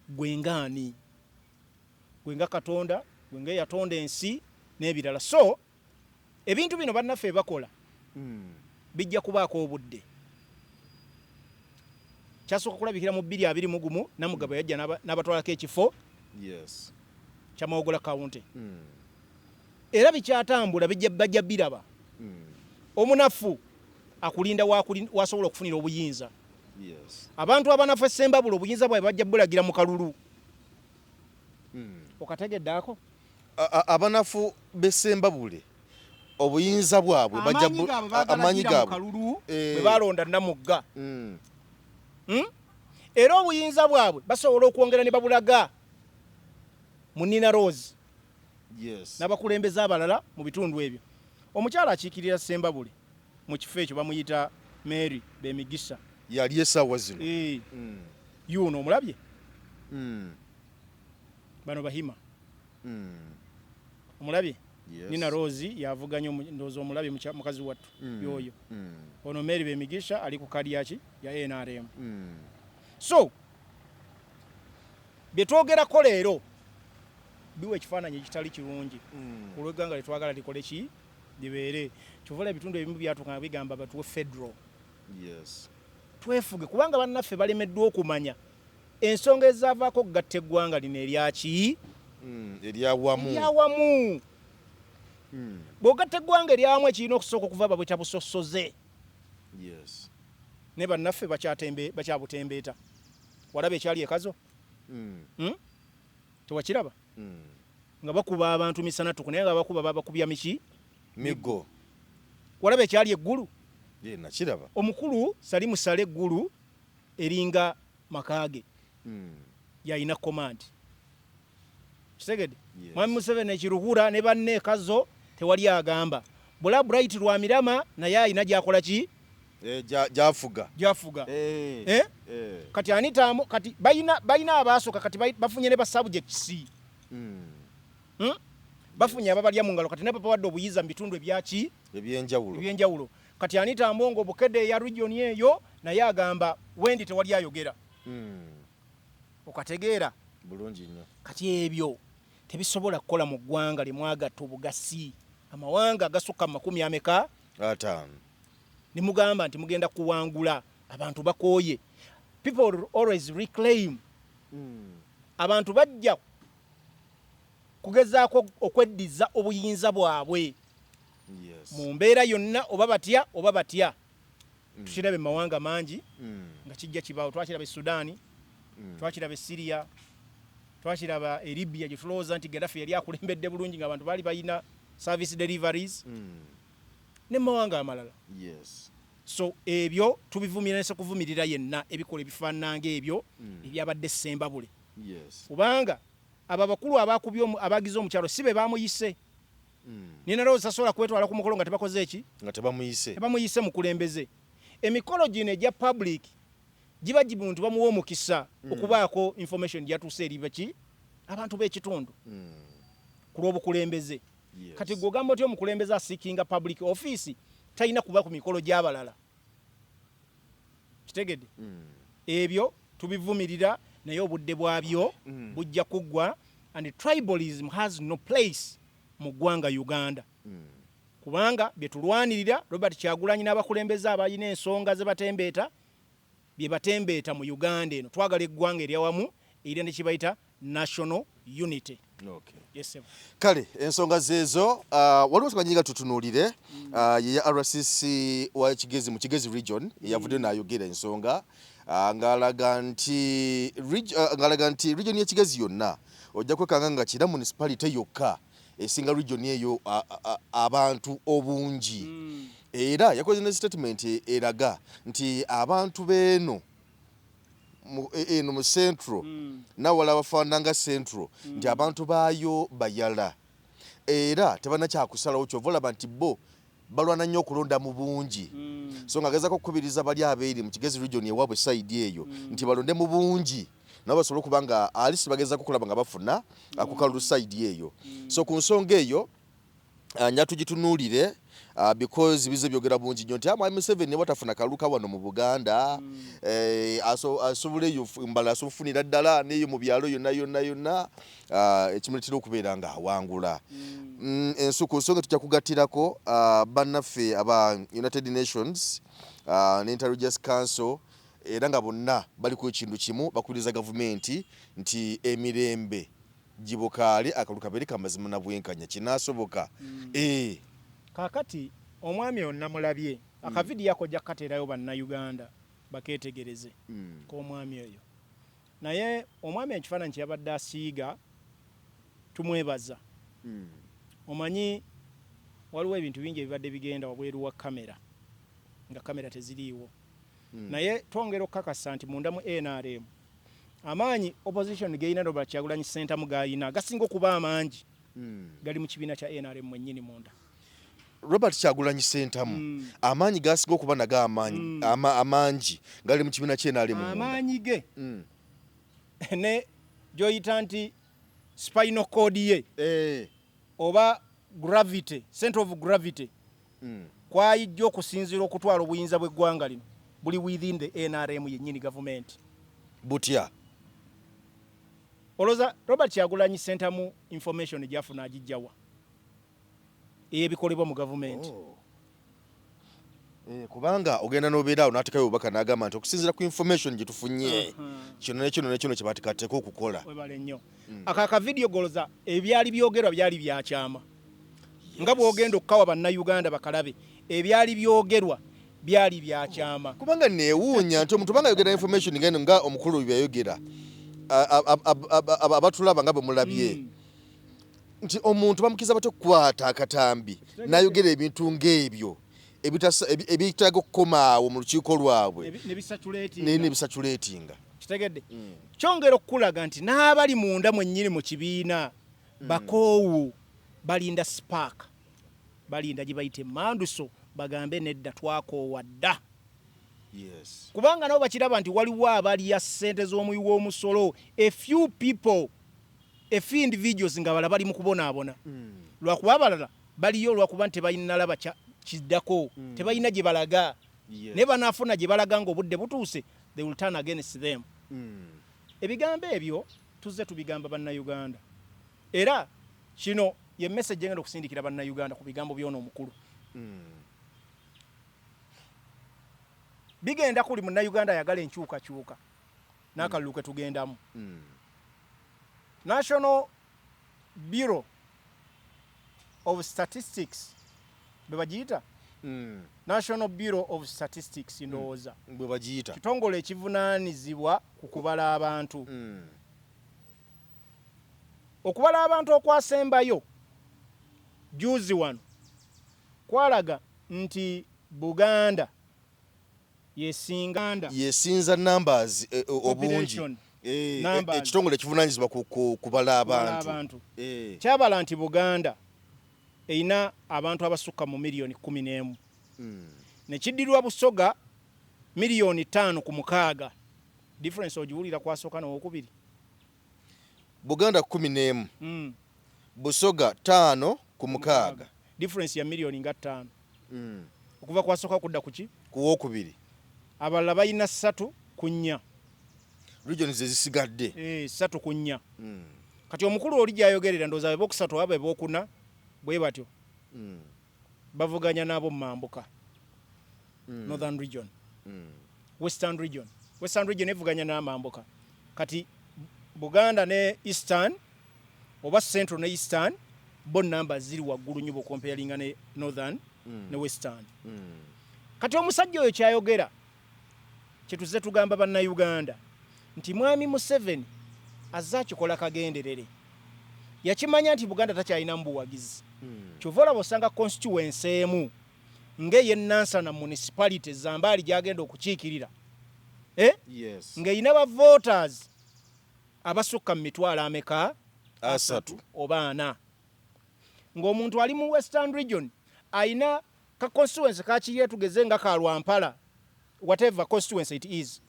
A: gwe ngaani gwe nga Katonda gwe nga yatonda ensi n'ebirala so ebintu bino bannaffe bakola bijja kubaako obudde kyasooka kulabikira mu 2021 Namugabo yajja n'abatwalako ekifo kya Mawogola County era bikyatambula bajja biraba omunafu akulinda wasobola okufunira obuyinza abantu abanafu Essembabule obuyinza bwabwe bajja bulagira mu kalulu okategedde ako
B: abanafu b'Essembabule obuyinza bwabwe
A: amaanyi gaabwe kalulu bwe balonda Namugga era obuyinza bwabwe basobola okwongera ne babulaga mu Nina Rose n'abakulembeze abalala mu bitundu ebyo omukyala akiikirira Ssembabule mu kifo ekyo bamuyita Mary Bemigisa
B: yali essaawa zino
A: yuno omulabye bano Bahima omulabye Nina Rose yavuganya ndozo omulabe mukazi wattu yoyo ono Mary Bemigisha ali ku kadi yaki ya NRM so byetwogerako leero biwe ekifaananyi ekitali kirungi ku lw'eggwanga litwagala likole ki libeere kyovula ebitundu ebimu byatuka bigamba batuwe federal twefuge kubanga bannaffe balemeddwa okumanya ensonga ezaavaako okugatta eggwanga lino eryaki eryawamu bw'ogatta eggwanga eryawamu ekirina okusooka okuva babwe kyabusosoze ne bannaffe bakyabutembeeta walaba ekyali ekazo tewakiraba nga bakuba abantu misana tuku naye nga bakuba babakubya miki
B: migo
A: walaba ekyali eggulu
B: nakiraba
A: omukulu sali musale eggulu eringa makage yayina command kitegedde mwami Museveni ekiruhura ne banne ekazo tewali agamba bula bright lwa mirama naye ayina gyakola ki jafuga kati anitamu kati bayina abasooka kati bafunye ne ba subjects bafunye ababalya mu ngalo kati ne papa wadde obuyiza mu bitundu ebyaki ebyenjawulo kati Anita Mbongo bukedde ya region eyo naye agamba wendi tewali ayogera okategeera
B: bulungi nnyo
A: kati ebyo tebisobola kukola mu ggwanga limwagatta obugasi amawanga agasukka mu 50 ni mugamba nti mugenda kuwangula abantu bakooye people always reclaim abantu bajja kugezaako okweddiza obuyinza bwabwe mu mbeera yonna oba batya tukirabe mawanga mangi nga kijja kibaawo twakiraba Sudan twakiraba Syria twakiraba Libya gitulowooza nti Gaddafi yali akulembedde bulungi nga abantu baali bayina service deliveries ne mawanga amalala so ebyo tubivumirira kuvumirira yenna ebikola ebifaananga ebyo ebyabadde Sembabule kubanga aba bakulu abakubye abagize omukyalo sibe bamuyise Nina Rose asobola kwetwala ku mukolo nga tebakoze eki
B: nga tebamuyise
A: mu kulembeze emikolo gino egya public giba gibuntu bamuwa omukisa okubaako information gyatuuse eri baki abantu b'ekitundu ku lw'obukulembeze kati gw'ogamba otyo omukulembeze asiikinga public office talina kuba ku mikolo gy'abalala kitegedde ebyo tubivumirira naye obudde bwabyo bujja kuggwa and tribalism has no place mu ggwanga Uganda kubanga byetulwanirira Robert Kyagulanyi n'abakulembeze abayina ensonga ze batembeeta bye batembeeta mu Uganda eno twagala eggwanga eryawamu era ne kibayita national unity. Yes, sir.
B: Kale ensonga zezo waliwo tukanyiga tutunuulire ye RCC wa Kigezi mu Kigezi region yavudde n'ayogera ensonga ngalaga nti region ya Kigezi yonna ojja kwekanga nga kira municipality yokka esinga region eyo abantu obungi era yakoze ne statement eraga nti abantu beno mu central nawala bafaananga central nti abantu baayo bayala era tebana kyakusalawo kyovola banti bo balwana nnyo okulonda mu bungi so nga gezako okukubiriza bali abeeri mu Kigezi region ewaabwe side eyo nti balonde mu bungi nabo basobola okubanga alisi bagezako okulaba nga bafuna akukalulu side eyo so ku nsonga eyo nyatugitunuulire because bize byogera bungi nnyo nti Mwami Museveni watafuna kaluka wano mu Buganda asobole mbala asofunira ddala neyo mu byalo yonna ekimuletera okubeera nga awangula ensuku nsonga tujja kugattirako bannaffe aba United Nations ne Intelligence Council era nga bonna bali ku ekintu kimu bakubiriza gavumenti nti emirembe gibukaale akaluka beri kamazima na bwenkanya kinasoboka
A: kakati omwami onna mulabye akavidi yako jakaterayo banna Uganda baketegereze ko omwami oyo naye omwami ekifaananyi kyabadde asiiga tumwebaza omanyi waliwo ebintu bingi ebibadde bigenda wabweru wa kamera nga kamera teziriiwo naye twongera okukakasa nti munda mu NRM amaanyi opposition geina Robert Kyagulanyi Center mugayina gasinga okuba amangi gali mu kibiina kya NRM mwennyini munda
B: Robert Kyagulanyi Center amaanyi gasinga okuba naga amangi gali mu kibiina kya NRM
A: amaanyi ge ne joyita nti spinal cord ye oba gravity center of gravity kwayijja okusinziira okutwala obuyinza bw'eggwanga lino buli within the NRM yennyini government
B: butya
A: oloza Robert Kyagulanyi center mu information gyafuna agijjawa ebikolebwa mu government
B: kubanga ogenda n'obeera awo n'atekayo obubaka n'agamba nti okusinziira ku information gye tufunye kino ne kino ne kino kye batekatteka okukola
A: webale nnyo akaka video goloza ebyali byogerwa byali byakyama nga bwogenda okukawa bannayuganda bakalabe ebyali byogerwa byali byakyama
B: kubanga neewuunya nti omuntu banga yogera information ngeno nga omukulu byayogera abatulaba nga bwe mulabye nti omuntu bamukiza batya okukwata akatambi n'ayogera ebintu ng'ebyo ebitaaga okukomaawo mu lukiiko lwabwe nebisatulatinga
A: kitegedde kyongera okukulaga nti n'abali munda mwennyini mu kibiina bakoowu balinda spark balinda gye bayite manduso bagambe nedda twakoowa dda kubanga nabo bakiraba nti waliwo abalya ssente z'omuyi w'omusolo a few individuals nga bala bali mu kubonaabona lwakuba abalala baliyo olwakuba nti tebalinalaba kiddako tebalina gye balaga ne banaafuna gye balaga ng'obudde butuuse they will turn against them ebigambo ebyo tuzze tubigamba bannayuganda era kino ye message engenda okusindikira bannayuganda ku bigambo by'ono omukulu bigenda kuli munnayuganda ayagala enkyukakyuka n'akalulu ke tugendamu National Bureau of Statistics bebagiyita National Bureau of Statistics ndowooza
B: bwebagiyita
A: kitongole ekivunaanizibwa ku kubala abantu okubala abantu okwasembayo juzi wano kwalaga nti Buganda
B: yesinza numbers obungi ekitongole ekivunaanyizibwa kubala abantu kyabala nti Buganda erina abantu abasukka mu miliyoni 11 nekiddirwa Busoga miliyoni 5 ku 6 difference ogiwulira kwasooka n'owokubiri Buganda 11 Busoga 5 ku 6
A: difference ya miliyoni nga 5 okuva kwasooka kudda kuki
B: kuwokubiri
A: abalala balina 3 ku 4
B: regions ezisigadde
A: 3 ku 4 kati omukulu oli gyayogerera ndooza bebokusatu abe bokuna bwe batyo bavuganya nabo mambuka northern region western region evuganya n'amambuka kati Buganda ne eastern oba central ne eastern bo namba ziri waggulu nnyo comparinga ne northern ne western kati omusajja oyo kyayogera kyetuze tugamba bannayuganda nti mwami Museveni azza kikola kagenderere yakimanya nti Buganda takyalina mbuwagizi kyova olaba osanga constituency emu ng'eyennansana municipality Zambali gyagenda okukiikirira ng'eyina ba voters abasukka mu mitwalo ameka 3 oba 4 ng'omuntu ali mu western region ayina ka constituency kakiriye tugeze nga ka Lwampala whatever constituency it is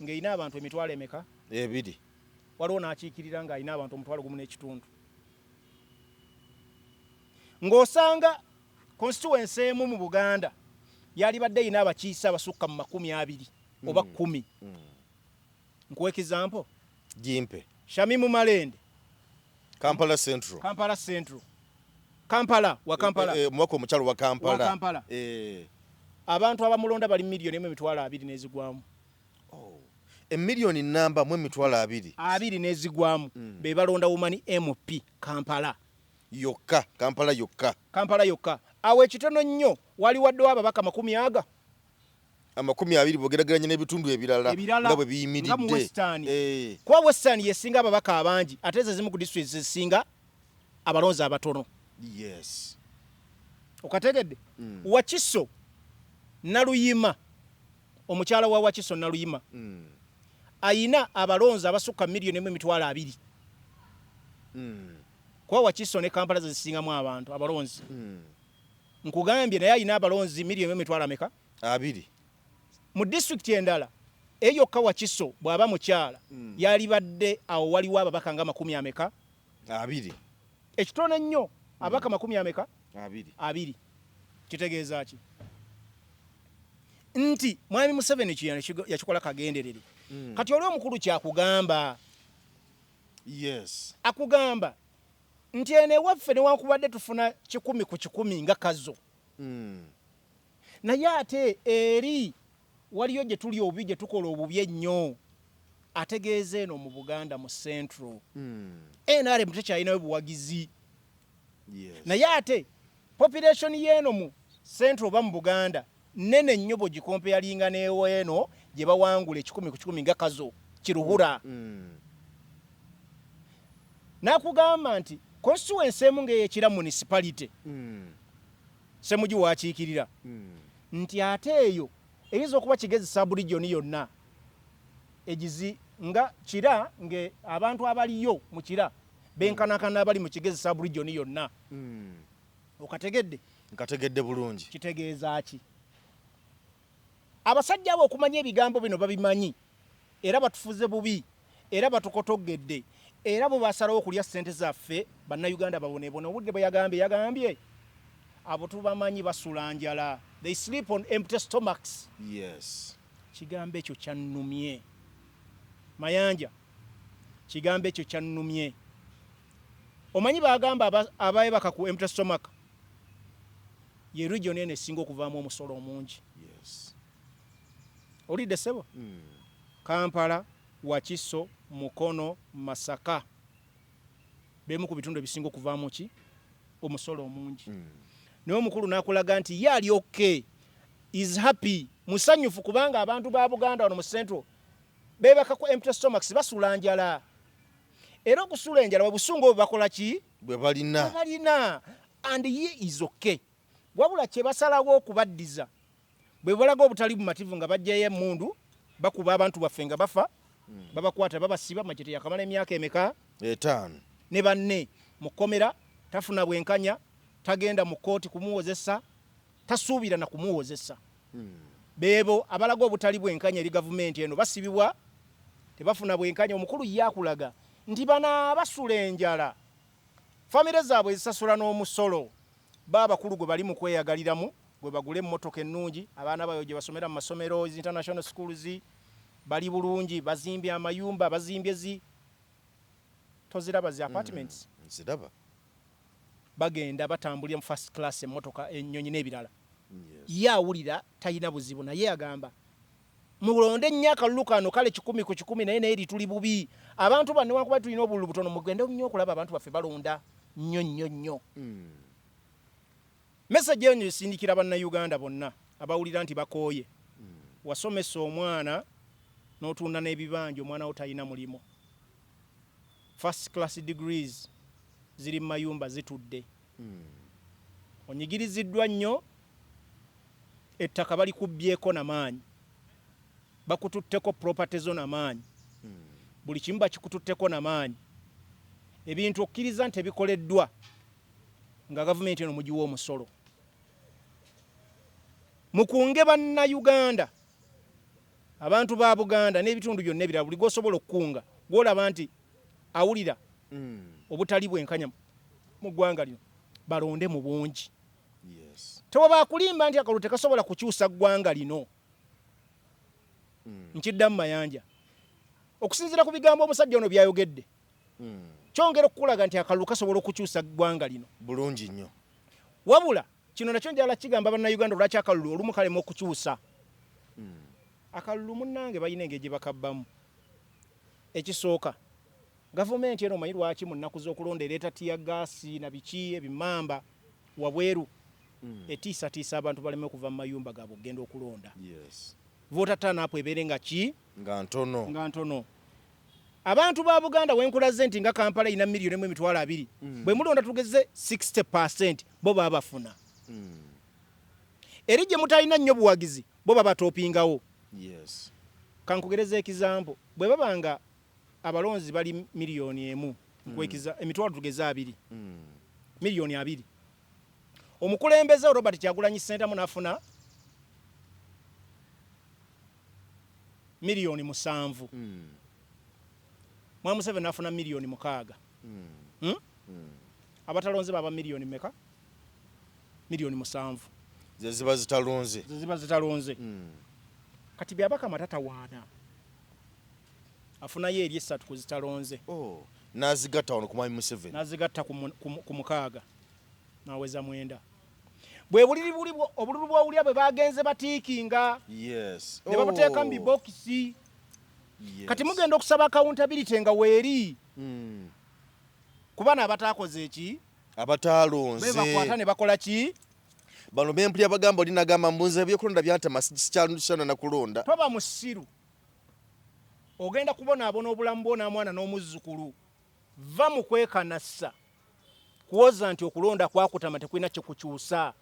A: ng'eyina abantu emitwalo emeka
B: 2
A: waliwo n'akiikirira ng'ayina abantu omutwalo gumu n'ekitundu ng'osanga constituency emu mu Buganda yali badde eyina abakiise abasukka mu 20 oba 10 nkuwa example
B: jimpe
A: Shamimu Malende
B: Kampala Central
A: Kampala
B: mwako omukyalo wa Kampala
A: abantu abamulonda bali miliyoni 2 n'ezigwamu
B: emiliyoni namba mu emitwalo 2
A: n'ezigwamu be balonda Woman MP Kampala yokka awo ekitono nnyo wali waddewo ababaka 20
B: bwogerageranya n'ebitundu ebirala nga bwe biyimiridde
A: kuba Western yesinga ababaka abangi ate ezimu ku district zisinga abalonzi abatono okategedde Wakiso Naluyima omukyala wa Wakiso Naluyima ayina abalonzi abasukka miliyoni 2 kwa Wakiso ne Kampala zisingamu abantu abalonzi nkugambye naye ayina abalonzi miliyoni 2 mu district endala eyo ka Wakiso bwaba mukyala yali badde awo waliwo ababaka nga 20 ekitone nnyo abaka 20
B: abiri
A: kitegeeza ki nti mwami Museveni yakikola kagenderere kati oli omukulu kyakugamba
B: yes
A: akugamba nti ene waffe newankubadde tufuna 10 ku 10 nga kazo naye ate eri waliyo gye tuli obubi gye tukola obubi ennyo ategeeza eno mu Buganda mu Central NRM tekyalinayo buwagizi naye ate population y'eno mu Central oba mu Buganda nene nnyo bw'ogikompeyalinga n'eweeno gye bawangula 10 ku 10 nga kazo kiruhura n'akugamba nti constituency emu ng'eyekira municipality Ssemugi waakiikirira nti ate eyo eyinza okuba Kigezi sub-region yonna egizi nga Kira nge abantu abaliyo mu Kira benkanakana abali mu Kigezi sub-region yonna okategedde
B: nkategedde bulungi
A: kitegeeza ki abasajja abo okumanya ebigambo bino babimanyi era batufuze bubi era batukotogedde era bo basalawo okulya ssente zaffe bannayuganda babonebona obudde bwe yagambye abo tubamanyi basula njala they sleep on empty stomachs
B: yes
A: kigambo ekyo kyannumye Mayanja kigambo ekyo kyannumye omanyi bagamba abayebaka ku empty stomach ye region ene singa okuvaamu omusolo omungi
B: yes
A: olidde sebo Kampala Wakiso Mukono Masaka bemu ku bitundu ebisinga okuvaamu ki omusolo omungi naye omukulu n'akulaga nti ye ali okay is happy musanyufu kubanga abantu ba Buganda wano mu Central bebaka ku empty stomachs basula njala era okusula enjala babusunga obwo bakola ki
B: bwe balina and ye is okay wabula kye basalawo okubaddiza bwe balaga obutali bumativu nga bajjayo emmundu bakuba abantu baffe nga bafa babakwata babasiba Makete yakamala emyaka emeka 5 ne banne mukomera tafuna bwenkanya tagenda mu kooti kumuwozesa tasuubira na kumuwozesa bebo abalaga obutali bwenkanya eri gavumenti eno basibibwa tebafuna bwenkanya omukulu yakulaga nti bana basula enjala famire zaabwe zisasula n'omusolo baba kulu gwe bali mu kweyagaliramu gwe bagule emmotoka ennungi abaana bayo gye basomera mu masomero international schools bali bulungi bazimbye amayumba bazimbye toziraba zi apartments ziraba bagenda batambulira mu first class emmotoka ennyonyi n'ebirala yawulira talina buzibu naye agamba mulonde nnyo akalulu kano kale 10 ku 10 naye eri tuli bubi abantu banne wankuba tulina obululu butono mugende nnyo okulaba abantu baffe balonda nnyo message enyo esindikira bannayuganda bonna abawulira nti bakooye wasomesa omwana n'otunda n'ebibanja omwana wo talina mulimo first class degrees ziri mu mayumba zitudde onyigiriziddwa nnyo ettaka balikubyeko n'amaanyi bakututteko property zo n'amaanyi buli kimu bakikututteko n'amaanyi ebintu okkiriza nti ebikoleddwa nga gavumenti eno mugiwa omusolo mukunge bannayuganda abantu ba Buganda n'ebitundu byonna ebirala buli gosobola okukunga gwolaba nti awulira obutali bwenkanya mu ggwanga lino balonde mu bungi tewaba kulimba nti akalulu tekasobola kukyusa ggwanga lino nkiddamu Mayanja okusinziira ku bigambo omusajja ono byayogedde kyongera okukulaga nti akalulu kasobola okukyusa ggwanga lino bulungi nnyo wabula kino nakyo njala kigamba bannayuganda olwaki akalulu olumu kalema okukyusa akalulu munnange balina engeri gye bakabbamu ekisooka gavumenti eno omanyi lwaki mu nnaku z'okulonda ereeta tiyagaasi na biki ebimamba wabweru etiisatiisa abantu baleme okuva mu mayumba gaabwe okugenda okulonda voota turnout ebeere nga ki nga ntono abantu ba Buganda wenkulaze nti nga Kampala ina miliyoni 1.2 bwe mulonda tugeze 60% bo baba bafuna eri gye mutalina nnyo buwagizi bo baba topingawo kankugereza ekizambo bwe babanga abalonzi bali miliyoni 1 nkwekiza emitwalo tugeze 2 miliyoni 2 omukulembeze Robert Kyagulanyi Ssentamu nafuna miliyoni 7 Museveni nafuna miliyoni 6
A: abatalonze baba miliyoni meka miliyoni 7
B: ziba zitalonze
A: kati byabaka matata waana afunayo eri 3 kuzitalonze
B: nazigatta wano ku Mwami Museveni
A: nazigatta ku mukaaga naweza 9 bwe obululu bwawulya bwe bagenze batiikinga ne babuteeka mu bibokisi kati mugenda okusaba accountability nga weeri ku bana abataakoze eki
B: abatalonze
A: bakwata ne bakola ki
B: bano bempulya bagamba oli nagamba mbunze ebyokulonda byantama sikyalundushana na kulonda
A: toba musiru ogenda kubonaabona obulamu bwona mwana n'omuzzukulu va mu kwekanassa kuwoza nti okulonda kwakutama tekulina kyekukyusa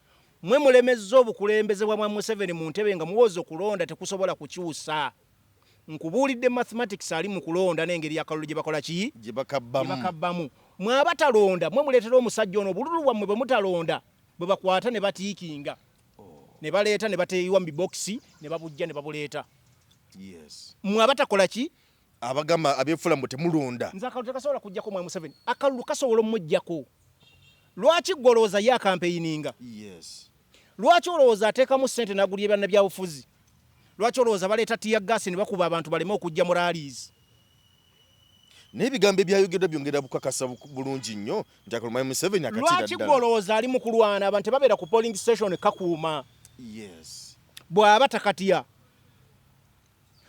A: mwe mulemezza obukulembeze bwa Mwami Museveni mu ntebe nga muwoza okulonda tekusobola kukyusa nkubuulidde mathematics ali mu kulonda n'engeri yakalulu gye bakola ki
B: gye bakabbamu
A: mwe abatalonda mwe muleetera omusajja ono obululu bwammwe bwe mutalonda bwe bakwata ne batiikinga ne baleeta ne bateeyiwa mu bibokisi ne babujja ne babuleeta mwe abatakola ki
B: abagamba abyefula mbu temulonda
A: nze akalulu tekasobola kujjako Mwami Museveni akalulu kasobola omujjako lwaki gwolowooza ye akampeininga lwaki olowooza ateekamu ssente n'agulya ebyanna byabufuzi lwaki olowooza baleeta tiya gaasi ne bakuba abantu baleme okujja mu rallies
B: naye ebigambo ebyayogeddwa byongera bukakasa bulungi nnyo nti akalulu Mwami Museveni akatira ddala
A: lwaki gwolowooza ali mu kulwana abantu tebabeera ku polling station kakuuma bw'aba takatya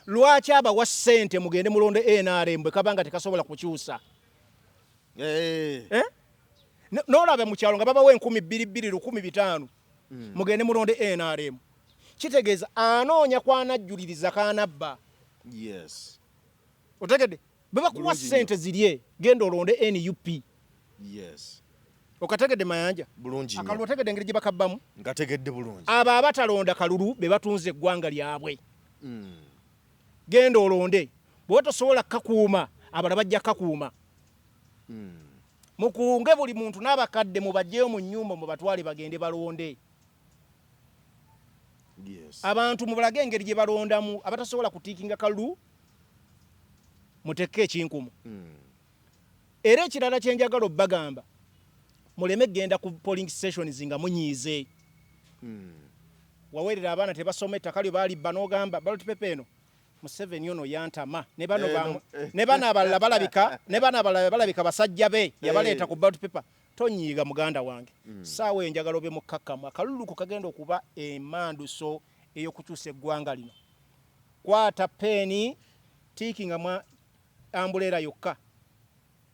A: lwaki abawa ssente mugende mulonde NRM bwe kabanga tekasobola kukyusa n'olaba mu kyalo nga babawa 2,200 1,500 mugende mulonde NRM kitegeeza anoonya kwanajjuliriza kanabba otegedde bwe bakuwa ssente zirye genda olonde NUP okategedde mayanja akalulu otegedde engeri gye bakabbamu
B: ngategedde bulungi
A: abo abatalonda kalulu be batunze eggwanga lyabwe genda olonde bwe tosobola kakuuma abala bajja kakuuma mukunge buli muntu n'abakadde mubajjeyo mu nnyumba mubatwale bagende balonde abantu mubalage engeri gye balondamu abatasobola kutiikinga kalulu mutekke ekinkumu era ekirala kyenjagala obbagamba muleme genda ku polling stations nga munyiize waweerera abaana tebasoma ettaka lyo balibba n'ogamba ballot paper eno Museveni ono yantama ne bana abalala balabika basajja be yabaleeta ku ballot paper tonyiiga muganda wange saawa enjagala obe mukkakkamu akalulu kagenda okuba emanduso ey'okukyusa eggwanga lino kwata peeni tiikinga mwa ambulera yokka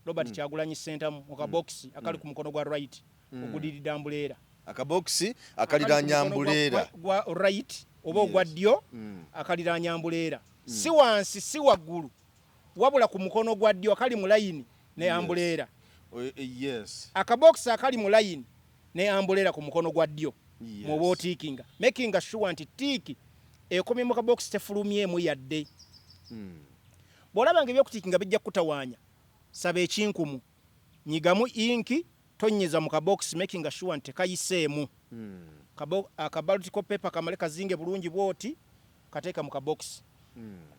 A: Robert Kyagulanyi Sentamu mu kabokisi akali ku mukono gwa right ogudiridde ambulera
B: akabokisi akaliranya ambulera
A: gwa right oba ogwa ddyo akaliranya ambulera si wansi si waggulu wabula ku mukono gwa ddyo akali mu layini ne ambulera akabokisi akali mu layini ne ambulera ku mukono gwa ddyo mwoba otiikinga making sure nti tiiki ekomye mu kabokisi tefulumyemu yadde bw'olaba nga ebyokutiikinga bijja kutawaanya saba ekinkumu nyigamu inki tonnyeza mu kabokisi making sure nti tekayiseemu akabalotiko paper kamale kazinge bulungi bwoti kateeka mu kabokisi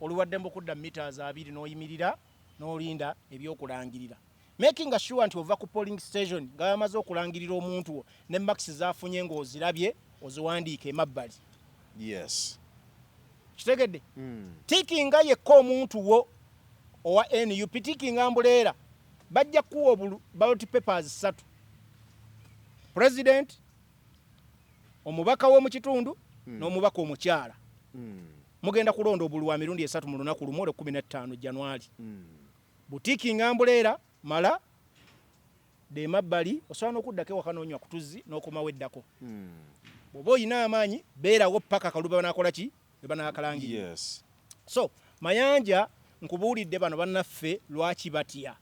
A: oliwadde mbukudda meters 2 n'oyimirira n'olinda ebyokulangirira making sure nti ova ku polling station nga yamaze okulangirira omuntu wo ne maxi zaafunye ng'ozirabye oziwandiika emabbali kitegedde tiikinga yekka omuntu wo owa NUP tiikinga ambulera bajja kuwa ballot papers 3 president omubaka w'omu kitundu n'omubaka omukyala mugenda kulonda obulu wa mirundi 3 mu lunaku lumu 15 January butiikinga ambulera mala de mabbali osobola n'okuddako ewaka n'onywa ku tuzzi n'okomawo eddako bw'oba oyina amaanyi beerawo paka kaluba banaakola ki be banaakalangirira so mayanja nkubuulidde bano bannaffe lwaki batya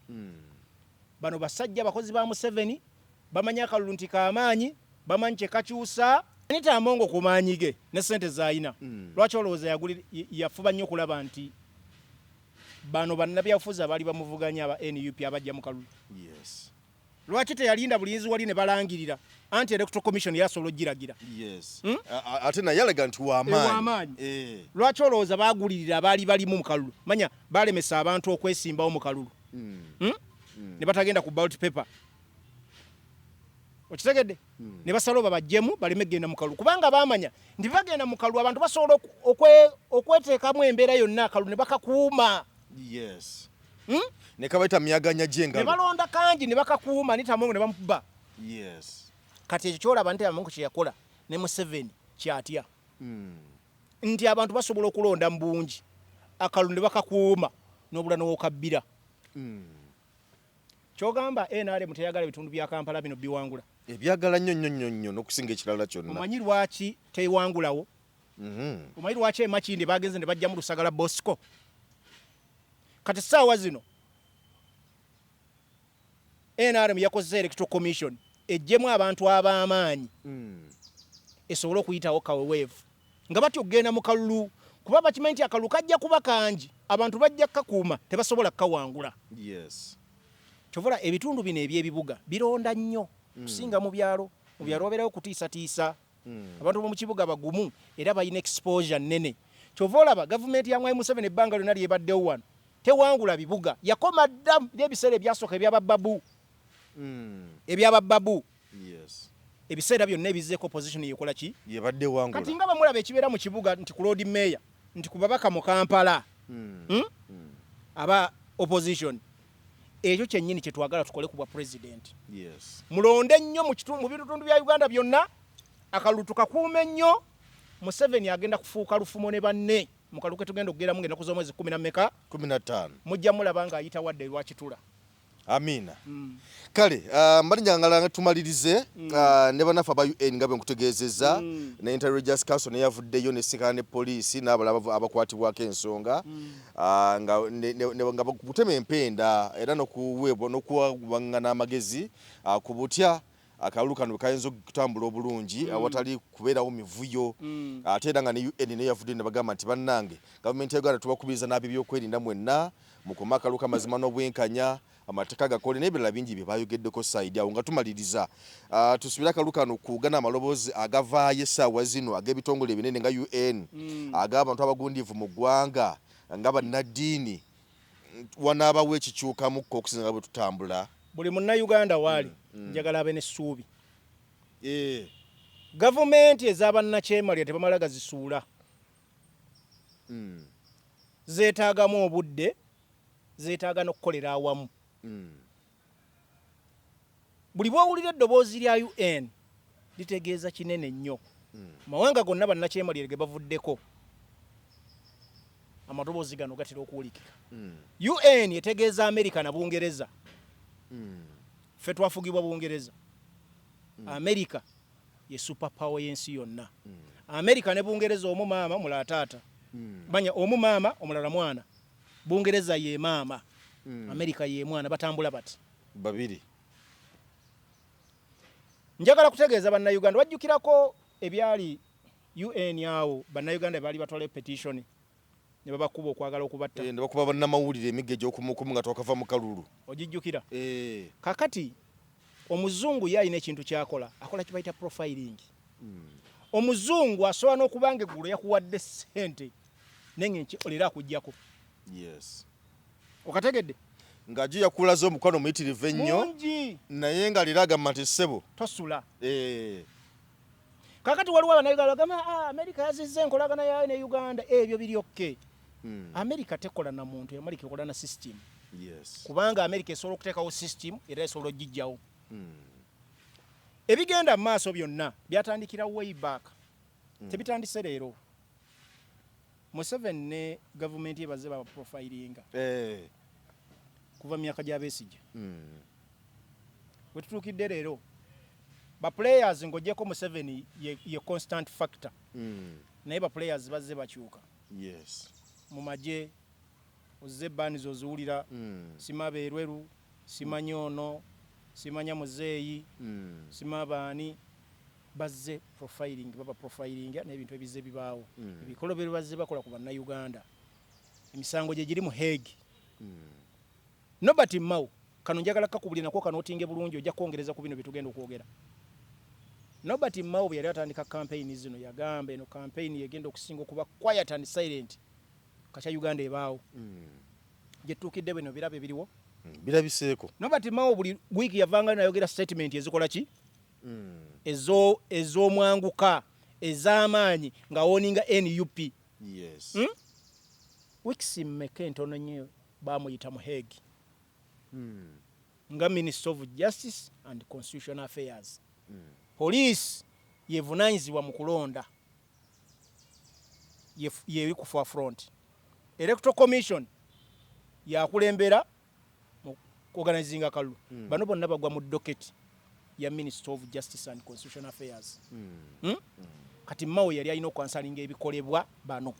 A: bano basajja bakozi ba Museveni bamanya akalulu nti kamaanyi bamanyi kyekakyusa nitamongo ku maanyi ge ne ssente zaayina lwaki olowooza yafuba nnyo okulaba nti bano bannabyabufuzi abaali bamuvuganya aba NUP abajja mu kalulu lwaki teyalinda bulinzi wali ne balangirira anti electoral commission yasobola ogiragira
B: ate naye alaga nti wamaanyi
A: lwaki olowooza bagulirira abaali balimu mu kalulu manya balemesa abantu okwesimbawo mu kalulu ne batagenda ku ballot paper okitegedde ne basalo babajjemu baleme genda mu kalulu kubanga baamanya ndi bagenda mu kalulu abantu basobola okweteekamu embeera yonna akalulu ne bakakuuma
B: yes ne kabaita myaganya
A: ne
B: gy'engalo
A: balonda kangi ne bakakuuma nitamungu ne bamukuba
B: yes
A: kati ekyo kyolaba nti amungu kye yakola ne Museveni kyatya nti abantu basobola okulonda mu bungi akalulu ne bakakuuma n'obula n'okabbira kyogamba NRM teyagala bitundu bya Kampala bino biwangula
B: ebyagala nnyo n'okusinga ekirala kyonna
A: omanyi lwaki tewangulawo omanyi lwaki emakindi bagenze ne bajja mu Lusagala Bosco kati saawa zino NRM yakoze electoral commission ejjemu abantu ab'amaanyi esobola okuyitawo kaweweevu nga batyo okugenda mu kalulu kuba bakimanyi nti akalulu kajja kuba kangi abantu bajja kukakuuma tebasobola kukawangula
B: yes
A: kyovula ebitundu bino eby'ebibuga bironda nnyo kusinga mu byalo obeerawo kutiisatiisa abantu mu kibuga bagumu era balina exposure nnene kyova olaba gavumenti ya Mwai Museveni ebbanga lyonna lyebaddewo wano tewangula bibuga yakoma dda n'ebiseera ebyasooka ebyababbabu
B: yes
A: ebiseera byonna ebizeeko opposition yekola ki
B: yebadde wangula
A: kati nga bamulaba ekibeera mu kibuga nti ku Lord Mayor nti ku babaka mu Kampala aba opposition ekyo kyennyini kye twagala tukole ku bwa president
B: yes
A: mulonde nnyo mu bitundu bya Uganda byonna akalulu tukakuume nnyo Museveni agenda kufuuka lufumo ne banne mu kalulu ke tugenda okugeramu ng'ennaku z'omwezi
B: 15
A: mujja mulaba ng'ayita wadde lwakitula
B: amina kale mbalinnya ngala tumalirize ne banafu aba UN nga bwe nkutegeezezza ne Inter-Religious Council ne yavuddeyo ne sikana ne poliisi n'abalala abakwatibwako ensonga nga bakutema empenda era n'okuweebwa n'okuwaŋŋana amagezi ku butya akalulu kano kayinza okutambula obulungi awatali kubeerawo mivuyo ate era nga ne UN ne yavuddeyo ne bagamba nti bannange gavumenti ya Uganda tubakubiriza n'ab'ebyo by'okwerinda mwenna mukoma akalulu k'amazima n'obwenkanya amateeka gakole n'ebirala bingi bye bayogeddeko saidi awo nga tumaliriza tusubire akalulu kano kugana amaloboozi agavaayo essaawa zino ag'ebitongole ebinene nga UN ag'abantu abagundiivu mu ggwanga nga bannaddiini wanaabawo ekikyukamukko okusinga nga bwe tutambula
A: buli munnayuganda waali njagala abe n'essuubi gavumenti ez'abannakyemalira tebamala gazisuula zeetaagamu obudde zeetaaga n'okukolera awamu buli bw'owulira eddoboozi lya UN litegeeza kinene nnyo mawanga gonna bannakyemalire ge bavuddeko amadoboozi gano gatera okuwulikika UN etegeeza Amerika na Bungereza ffe twafugibwa Bungereza Amerika ye super power y'ensi yonna Amerika ne Bungereza omu maama omulala taata manya omu maama omulala mwana Bungereza ye maama Amerika ye mwana batambula bati
B: babiri
A: njagala kutegeeza bannayuganda wajjukirako ebyali UN awo bannayuganda baali batwala petition ne babakuba okwagala okubatta
B: ne bakuba bannamawulire emigga egy'okumukumu nga twakava mu kalulu
A: ogijjukira kakati omuzungu ye alina ekintu kyakola akola kibayita profiling omuzungu asobola n'okubanga eggulu yakuwadde ssente nengenki olera akujjako
B: yes
A: okategedde
B: ng'ajja yakulaza omukwano muyitirivu ennyo naye nga lera agamba nti ssebo
A: tosula kakati waliwo abanayuganda bagamba Amerika yazizza enkolagana yayo ne Uganda ebyo biri okke Amerika tekola na muntu Amerika ekola na system kubanga Amerika esobola okuteekawo system era esobola ogijjawo ebigenda mu maaso byonna byatandikira way back tebitandise leero Museveni ne gavumenti ebaze ba profilinga kuva myaka gya Besigye wetutuukidde leero ba players ng'ogyeko Museveni ye constant factor naye ba players bazze bakyuka mu magye ozze bani zoziwulira simabeerweru simanyi ono simanya muzeeyi simabaani bazze profiling baba profiling n'ebintu ebizze bibaawo ebikolobero bazze bakola ku bannayuganda emisango gye giri mu Hague Nobert Mao kano njagala kakubulira nako kano otinge bulungi ojja kwongereza ku bino bye tugenda okwogera Nobert Mao bwe yali atandika campaign zino yagamba eno campaign yegenda okusinga okuba quiet and silent kacha Uganda ebaawo gye tuukidde bino birabe biriwo
B: birabiseeko
A: Nobert Mao buli wiki yavanga nayogera statement ezikola ki ez'omwanguka ez'amaanyi nga woninga NUP.
B: Yes.
A: Weeks mmeka entono nnyo bamuyita mu Hague nga Minister of Justice and Constitutional Affairs. Police yevunaanyizibwa mu kulonda yeri ku forefront. Electoral Commission yakulembera mu organizing akalulu. Bano bonna bagwa mu docket ya Minister of Justice and Constitutional Affairs. Kati Mao yali alina okwansalinga ebikolebwa bano.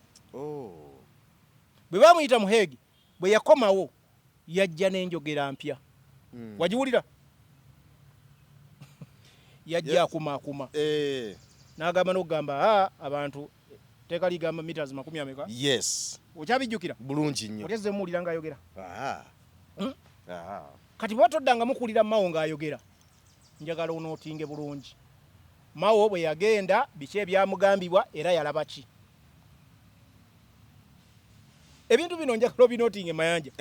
A: Bwe bamuyita mu Hague bwe yakomawo yajja n'enjogera mpya. Wajiwulira? Yajja akumaakuma. N'agamba n'okugamba abantu teeka ligamba meters 10 ameka.
B: Yes.
A: Okyabijjukira?
B: Bulungi nnyo.
A: Oteze muwulira ng'ayogera.
B: Kati
A: bw'atoddanga mukulira Mao ng'ayogera. Njagala onootinge bulungi. Mao bwe yagenda biki ebyamugambibwa era yalaba ki? Ebintu bino njagala obinootinge mayanja.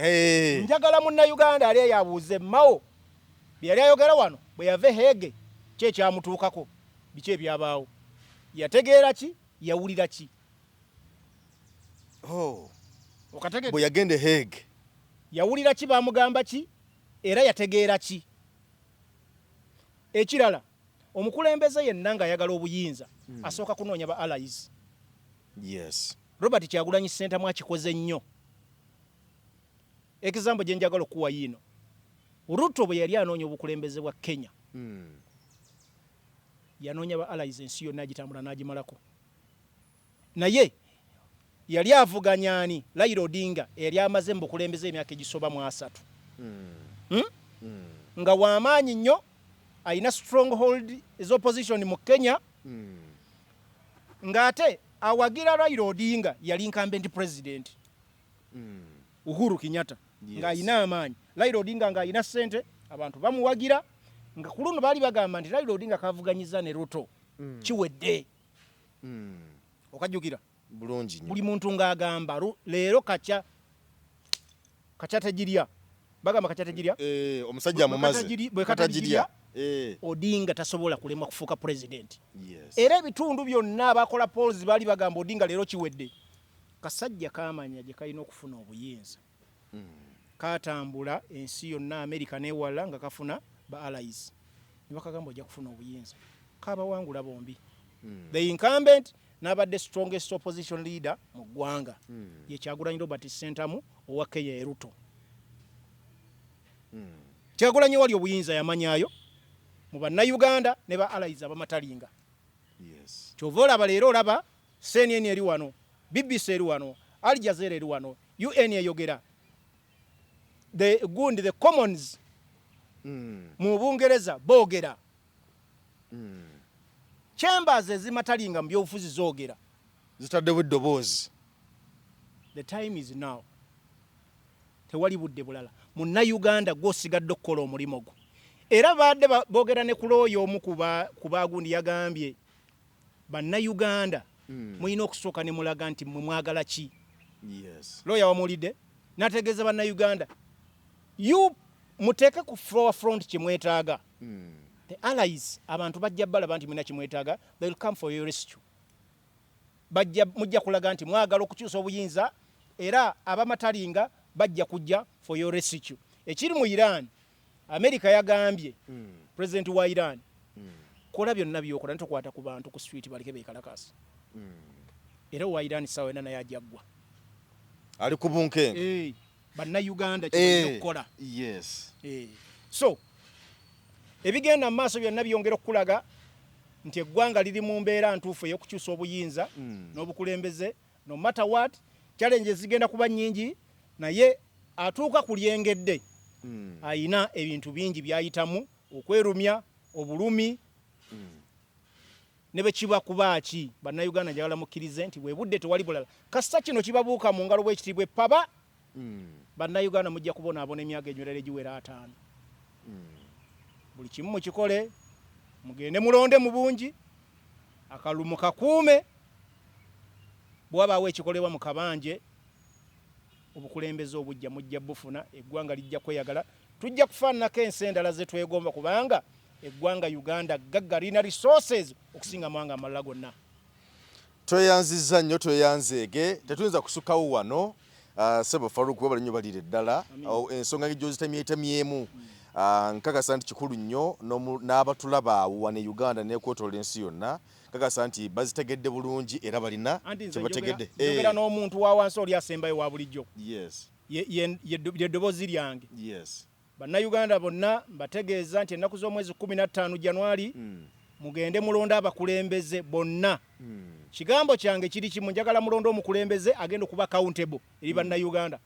A: Njagala munnayuganda ali yabuuze Mao bye yali ayogera wano bwe yave Hague ki ekyamutuukako biki ebyabaawo. Yategeera ki? Yawulira ki? Okategeera?
B: Bwe yagende Hague
A: yawulira ki bamugamba ki? Era yategeera ki? Ekirala omukulembeze yenna nga ayagala obuyinza asooka kunoonya ba allies.
B: Yes.
A: Robert Kyagulanyi Ssentamu akikoze nnyo. Example gye njagala okuwa yino. Ruto bwe yali anoonya obukulembeze bwa Kenya. Yanoonya ba allies ensi yonna agitambula n'agimalako. Naye yali avuganyaani Raila Odinga yali amaze mu bukulembeze emyaka egisoba mu 3. Nga w'amaanyi nnyo ayina stronghold opposition mu Kenya. Ng'ate awagira Raila Odinga yali incumbent president Uhuru Kenyatta. Nga ayina amaanyi. Raila Odinga nga ayina ssente abantu bamuwagira nga ku luno baali bagamba nti Raila Odinga kavuganyiza ne Ruto kiwedde. Okajjukira?
B: Bulungi nnyo.
A: Buli muntu ng'agamba leero kaca tegirya. Bagamba kaca tegirya?
B: Omusajja amumaze.
A: Bwe katagirya Odinga tasobola kulemwa kufuuka president. Era ebitundu byonna abakola polls baali bagamba Odinga leero kiwedde. Kasajja kaamanya gye kalina okufuna obuyinza. Katambula ensi yonna America n'ewala nga kafuna ba allies. Ne bakagamba ojja kufuna obuyinza. Kabawangula bombi. The incumbent n'abadde strongest opposition leader mu ggwanga. Ye Kyagulanyi Robert Ssentamu owa Kenya Ruto. Kyagulanyi wali obuyinza yamanyaayo mu bannayuganda ne ba allies abamatalinga. Kyova olaba leero olaba CNN eri wano, BBC eri wano, Al Jazeera eri wano, UN eyogera. The commons mu Bungereza boogera. Chambers ezimatalinga mu byobufuzi zoogera.
B: Zitaddewo eddoboozi.
A: The time is now. Tewali budde bulala. Munnayuganda gw'osigadde okukola omulimu gwo. Era baadde boogera ne ku looyo omu ku baagundi yagambye bannayuganda mulina okusooka ne mulaga nti mmwe mwagala ki. Looya wamuwulidde n'ategeeza bannayuganda muteeke ku front kye mwetaaga. The allies abantu bajja balaba nti mwina kimwetaaga. They will come for your rescue. Mujja kulaga nti mwagala okukyusa obuyinza era abamatalinga bajja kujja for your rescue. Ekiri mu Iran, America yagambye president wa Iran kola byonna byokola ntokwata ku bantu ku street baleke beekalakasa. Era wa Iran sawa ena naye ajaggwa.
B: Ali ku bunkenge.
A: Bannayuganda kye okukola. So ebigenda mu maaso byonna byongera okulaga nti eggwanga liri mu mbeera ntuufu ey'okukyusa obuyinza n'obukulembeze. No matter what, challenges zigenda kuba nnyingi, naye atuuka ku lyengedde ayina ebintu bingi byayitamu okwerumya obulumi ne bwe kiba kuba ki. Bannayuganda njagala mukkirize nti bwe budde tewali bulala. Kasita kino kibabuuka mu ngalo bw'ekitiibwa epapa, bannayuganda mujja kubonaabona emyaka enywerera egiwera 5. Buli kimu mukikole, mugende mulonde mu bungi, akalumu kakuume, bwabaawo ekikolebwa mu kabanje, obukulembeze obujja mujja bufuna, eggwanga lijja kweyagala. Tujja kufaananako ensi endala ze twegomba kubanga eggwanga Uganda gagga lina resources okusinga amawanga amalala gonna.
B: Tweyanziza nnyo tweyanzeege tetuyinza kusukawo wano Sebo Faruku webale nnyo balire ddala ensonga ng'egyozitamyetamyemu nkakasa nti kikulu nnyo n'abatulaba awo wano e Uganda n'ekwotoola ensi yonna nkakasa nti bazitegedde bulungi era balina kye bategedde.
A: Njogera n'omuntu wa wansi oli asembayo wa bulijjo.
B: Yes.
A: Ye ddoboozi lyange.
B: Yes.
A: Bannayuganda bonna mbategeeza nti ennaku z'omwezi 15 Januari mugende mulonda abakulembeze bonna. Kigambo kyange kiri kimu, njagala mulonda omukulembeze agenda okuba accountable eri bannayuganda.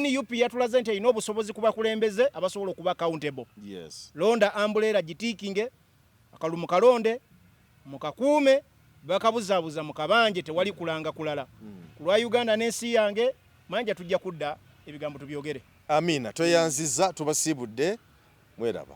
A: NUP yatulaze nti alina obusobozi ku bakulembeze abasobola okuba accountable.
B: Yes.
A: Londa ambulera gitiikinge akalumu kalonde mukakuume bakabuzaabuza mu kabanje tewali kulanga kulala. Ku lwa Uganda n'ensi yange manja tujja kudda ebigambo tubyogere.
B: Amina tweyanziza tubasiibudde mweraba.